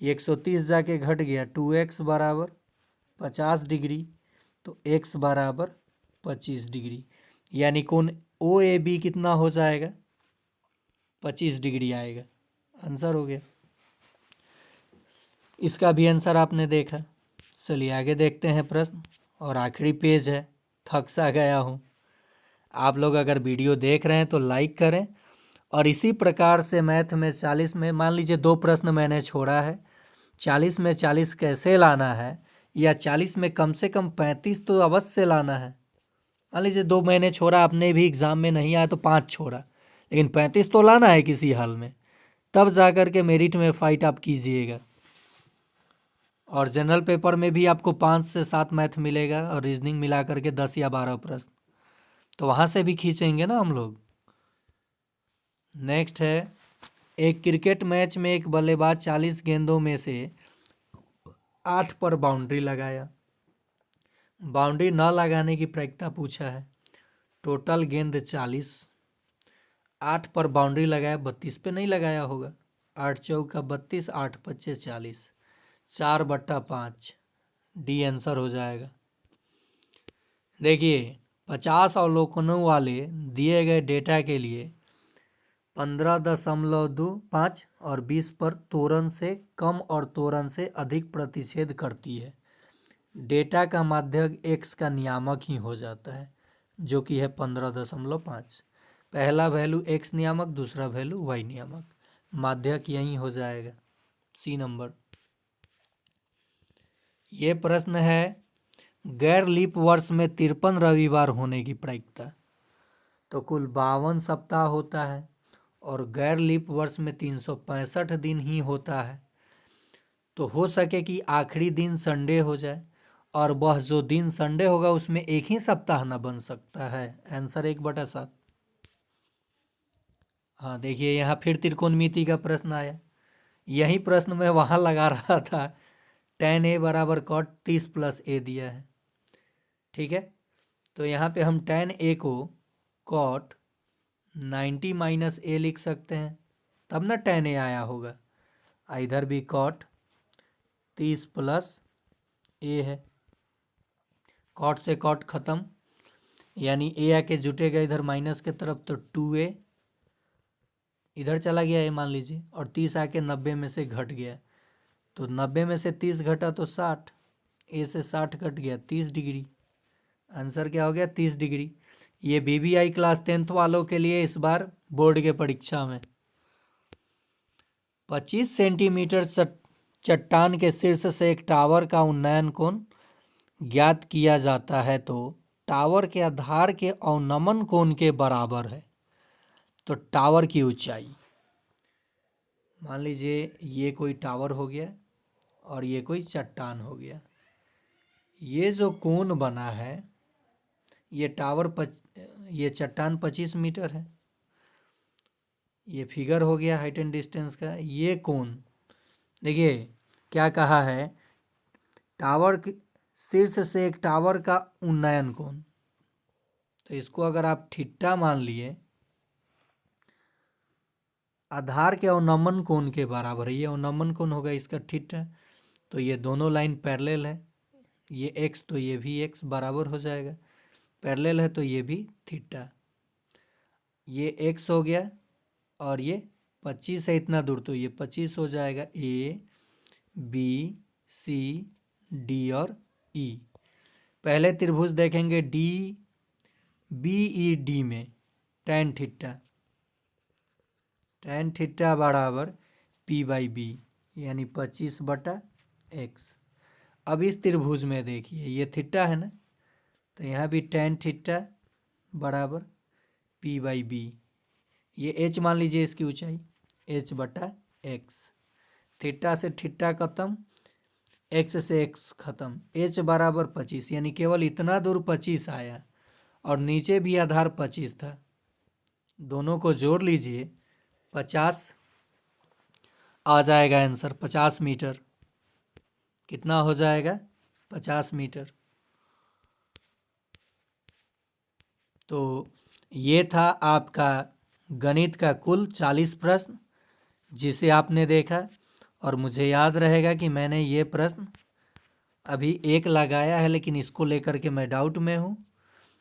130 जाके घट गया, 2x बराबर 50 डिग्री, तो x बराबर 25 डिग्री, यानी कोण ओ ए बी कितना हो जाएगा? 25 डिग्री आएगा। आंसर हो गया। इसका भी आंसर आपने देखा। चलिए आगे देखते हैं प्रश्न, और आखिरी पेज है। थक सा गया हूँ। आप लोग अगर वीडियो देख रहे हैं तो लाइक करें, और इसी प्रकार से मैथ में 40 में मान लीजिए 2 प्रश्न मैंने छोड़ा है, 40 में 40 कैसे लाना है, या 40 में कम से कम 35 तो अवश्य लाना है। मान लीजिए 2 महीने छोड़ा, आपने भी एग्ज़ाम में नहीं आया तो 5 छोड़ा, लेकिन 35 तो लाना है किसी हाल में, तब जा कर के मेरिट में फ़ाइट आप कीजिएगा। और जनरल पेपर में भी आपको 5 से 7 मैथ मिलेगा, और रीजनिंग मिला करके 10 या 12 प्रश्न, तो वहाँ से भी खींचेंगे ना हम लोग। नेक्स्ट है, एक क्रिकेट मैच में एक बल्लेबाज 40 गेंदों में से 8 पर बाउंड्री लगाया। बाउंड्री न लगाने की प्रायिकता पूछा है। टोटल गेंद 40, 8 पर बाउंड्री लगाया, 32 पे नहीं लगाया होगा। 8 चौका 32, 8 पच्चे 40, 4/5 डी आंसर हो जाएगा। देखिए 50 अवलोकनों वाले दिए गए डेटा के लिए 15.25 और 20 पर त्वरण से कम और त्वरण से अधिक प्रतिच्छेद करती है। डेटा का माध्यक x का नियामक ही हो जाता है, जो कि है 15.5। पहला वैल्यू x नियामक, दूसरा वैल्यू y नियामक, माध्यक यही हो जाएगा। C number. ये प्रश्न है, गैर लीप वर्ष में 53 रविवार होने की प्रायिकता। तो कुल 52 सप्ताह होता है और गैर लीप वर्ष में 365 दिन ही होता है। तो हो सके कि आखिरी दिन संडे हो जाए और वह जो दिन संडे होगा उसमें एक ही सप्ताह ना बन सकता है। आंसर 1/7। हाँ देखिए, यहाँ फिर त्रिकोणमिति का प्रश्न आया। यही प्रश्न मैं वहाँ लगा रहा था। tan a बराबर cot 30 + a दिया है, ठीक है। तो यहाँ पे हम tan a को cot 90 - a लिख सकते हैं, तब ना tan a आया होगा। इधर भी cot 30 + a है, cot से cot खत्म, यानी a आके जुटेगा इधर माइनस के तरफ, तो 2a इधर चला गया a मान लीजिए, और 30 आके 90 में से घट गया, तो 90 में से 30 घटा तो 60, a से 60 कट गया 30 डिग्री। आंसर क्या हो गया? 30 डिग्री। ये BBI क्लास 10th वालों के लिए इस बार बोर्ड के परीक्षा में 25 सेंटीमीटर चट्टान के शीर्ष से एक टावर का उन्नयन कोण ज्ञात किया जाता है, तो टावर के आधार के अवनमन कोण के बराबर है। तो टावर की ऊंचाई, मान लीजिए ये कोई टावर हो गया और ये कोई चट्टान हो गया, ये जो कोण बना है, ये ये चट्टान 25 मीटर है, ये फिगर हो गया हाइट एंड डिस्टेंस का। ये कोण देखिए क्या कहा है, टावर के शीर्ष से एक टावर का उन्नयन कोण, तो इसको अगर आप थीटा मान लिए, आधार के अवनमन कोण के बराबर है, ये अवनमन कोण होगा इसका थीटा, तो ये दोनों लाइन पैरेलल है, ये x तो ये भी x बराबर हो जाएगा, पैरेलल है तो ये भी थीटा, ये x हो गया और ये 25 है इतना दूर, तो ये 25 हो जाएगा। a b c d और e। पहले त्रिभुज देखेंगे d b e d में tan थीटा बराबर p/b, यानी 25/x। अब इस त्रिभुज में देखिए ये थीटा है ना, तो यहाँ भी tan थीटा बराबर p/b, ये h मान लीजिए इसकी ऊंचाई, h/x। थीटा से थीटा खत्म, x से x खत्म, h बराबर 25, यानी केवल इतना दूर 25 आया और नीचे भी आधार 25 था, दोनों को जोड़ लीजिए 50 आ जाएगा आंसर, 50 मीटर। कितना हो जाएगा? 50 मीटर। तो ये था आपका गणित का कुल 40 प्रश्न जिसे आपने देखा, और मुझे याद रहेगा कि मैंने ये प्रश्न अभी एक लगाया है, लेकिन इसको लेकर के मैं डाउट में हूँ,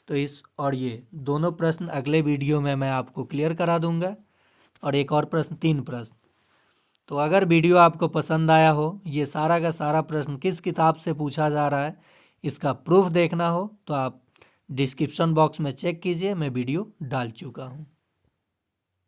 तो ये दोनों प्रश्न अगले वीडियो में मैं आपको क्लियर करा दूंगा, और एक और प्रश्न, 3 प्रश्न। तो अगर वीडियो आपको पसंद आया हो, ये सारा का सारा प्रश्न किस किताब से पूछा जा रहा है इसका प्रूफ देखना हो, तो आप डिस्क्रिप्शन बॉक्स में चेक कीजिए, मैं वीडियो डाल चुका हूँ।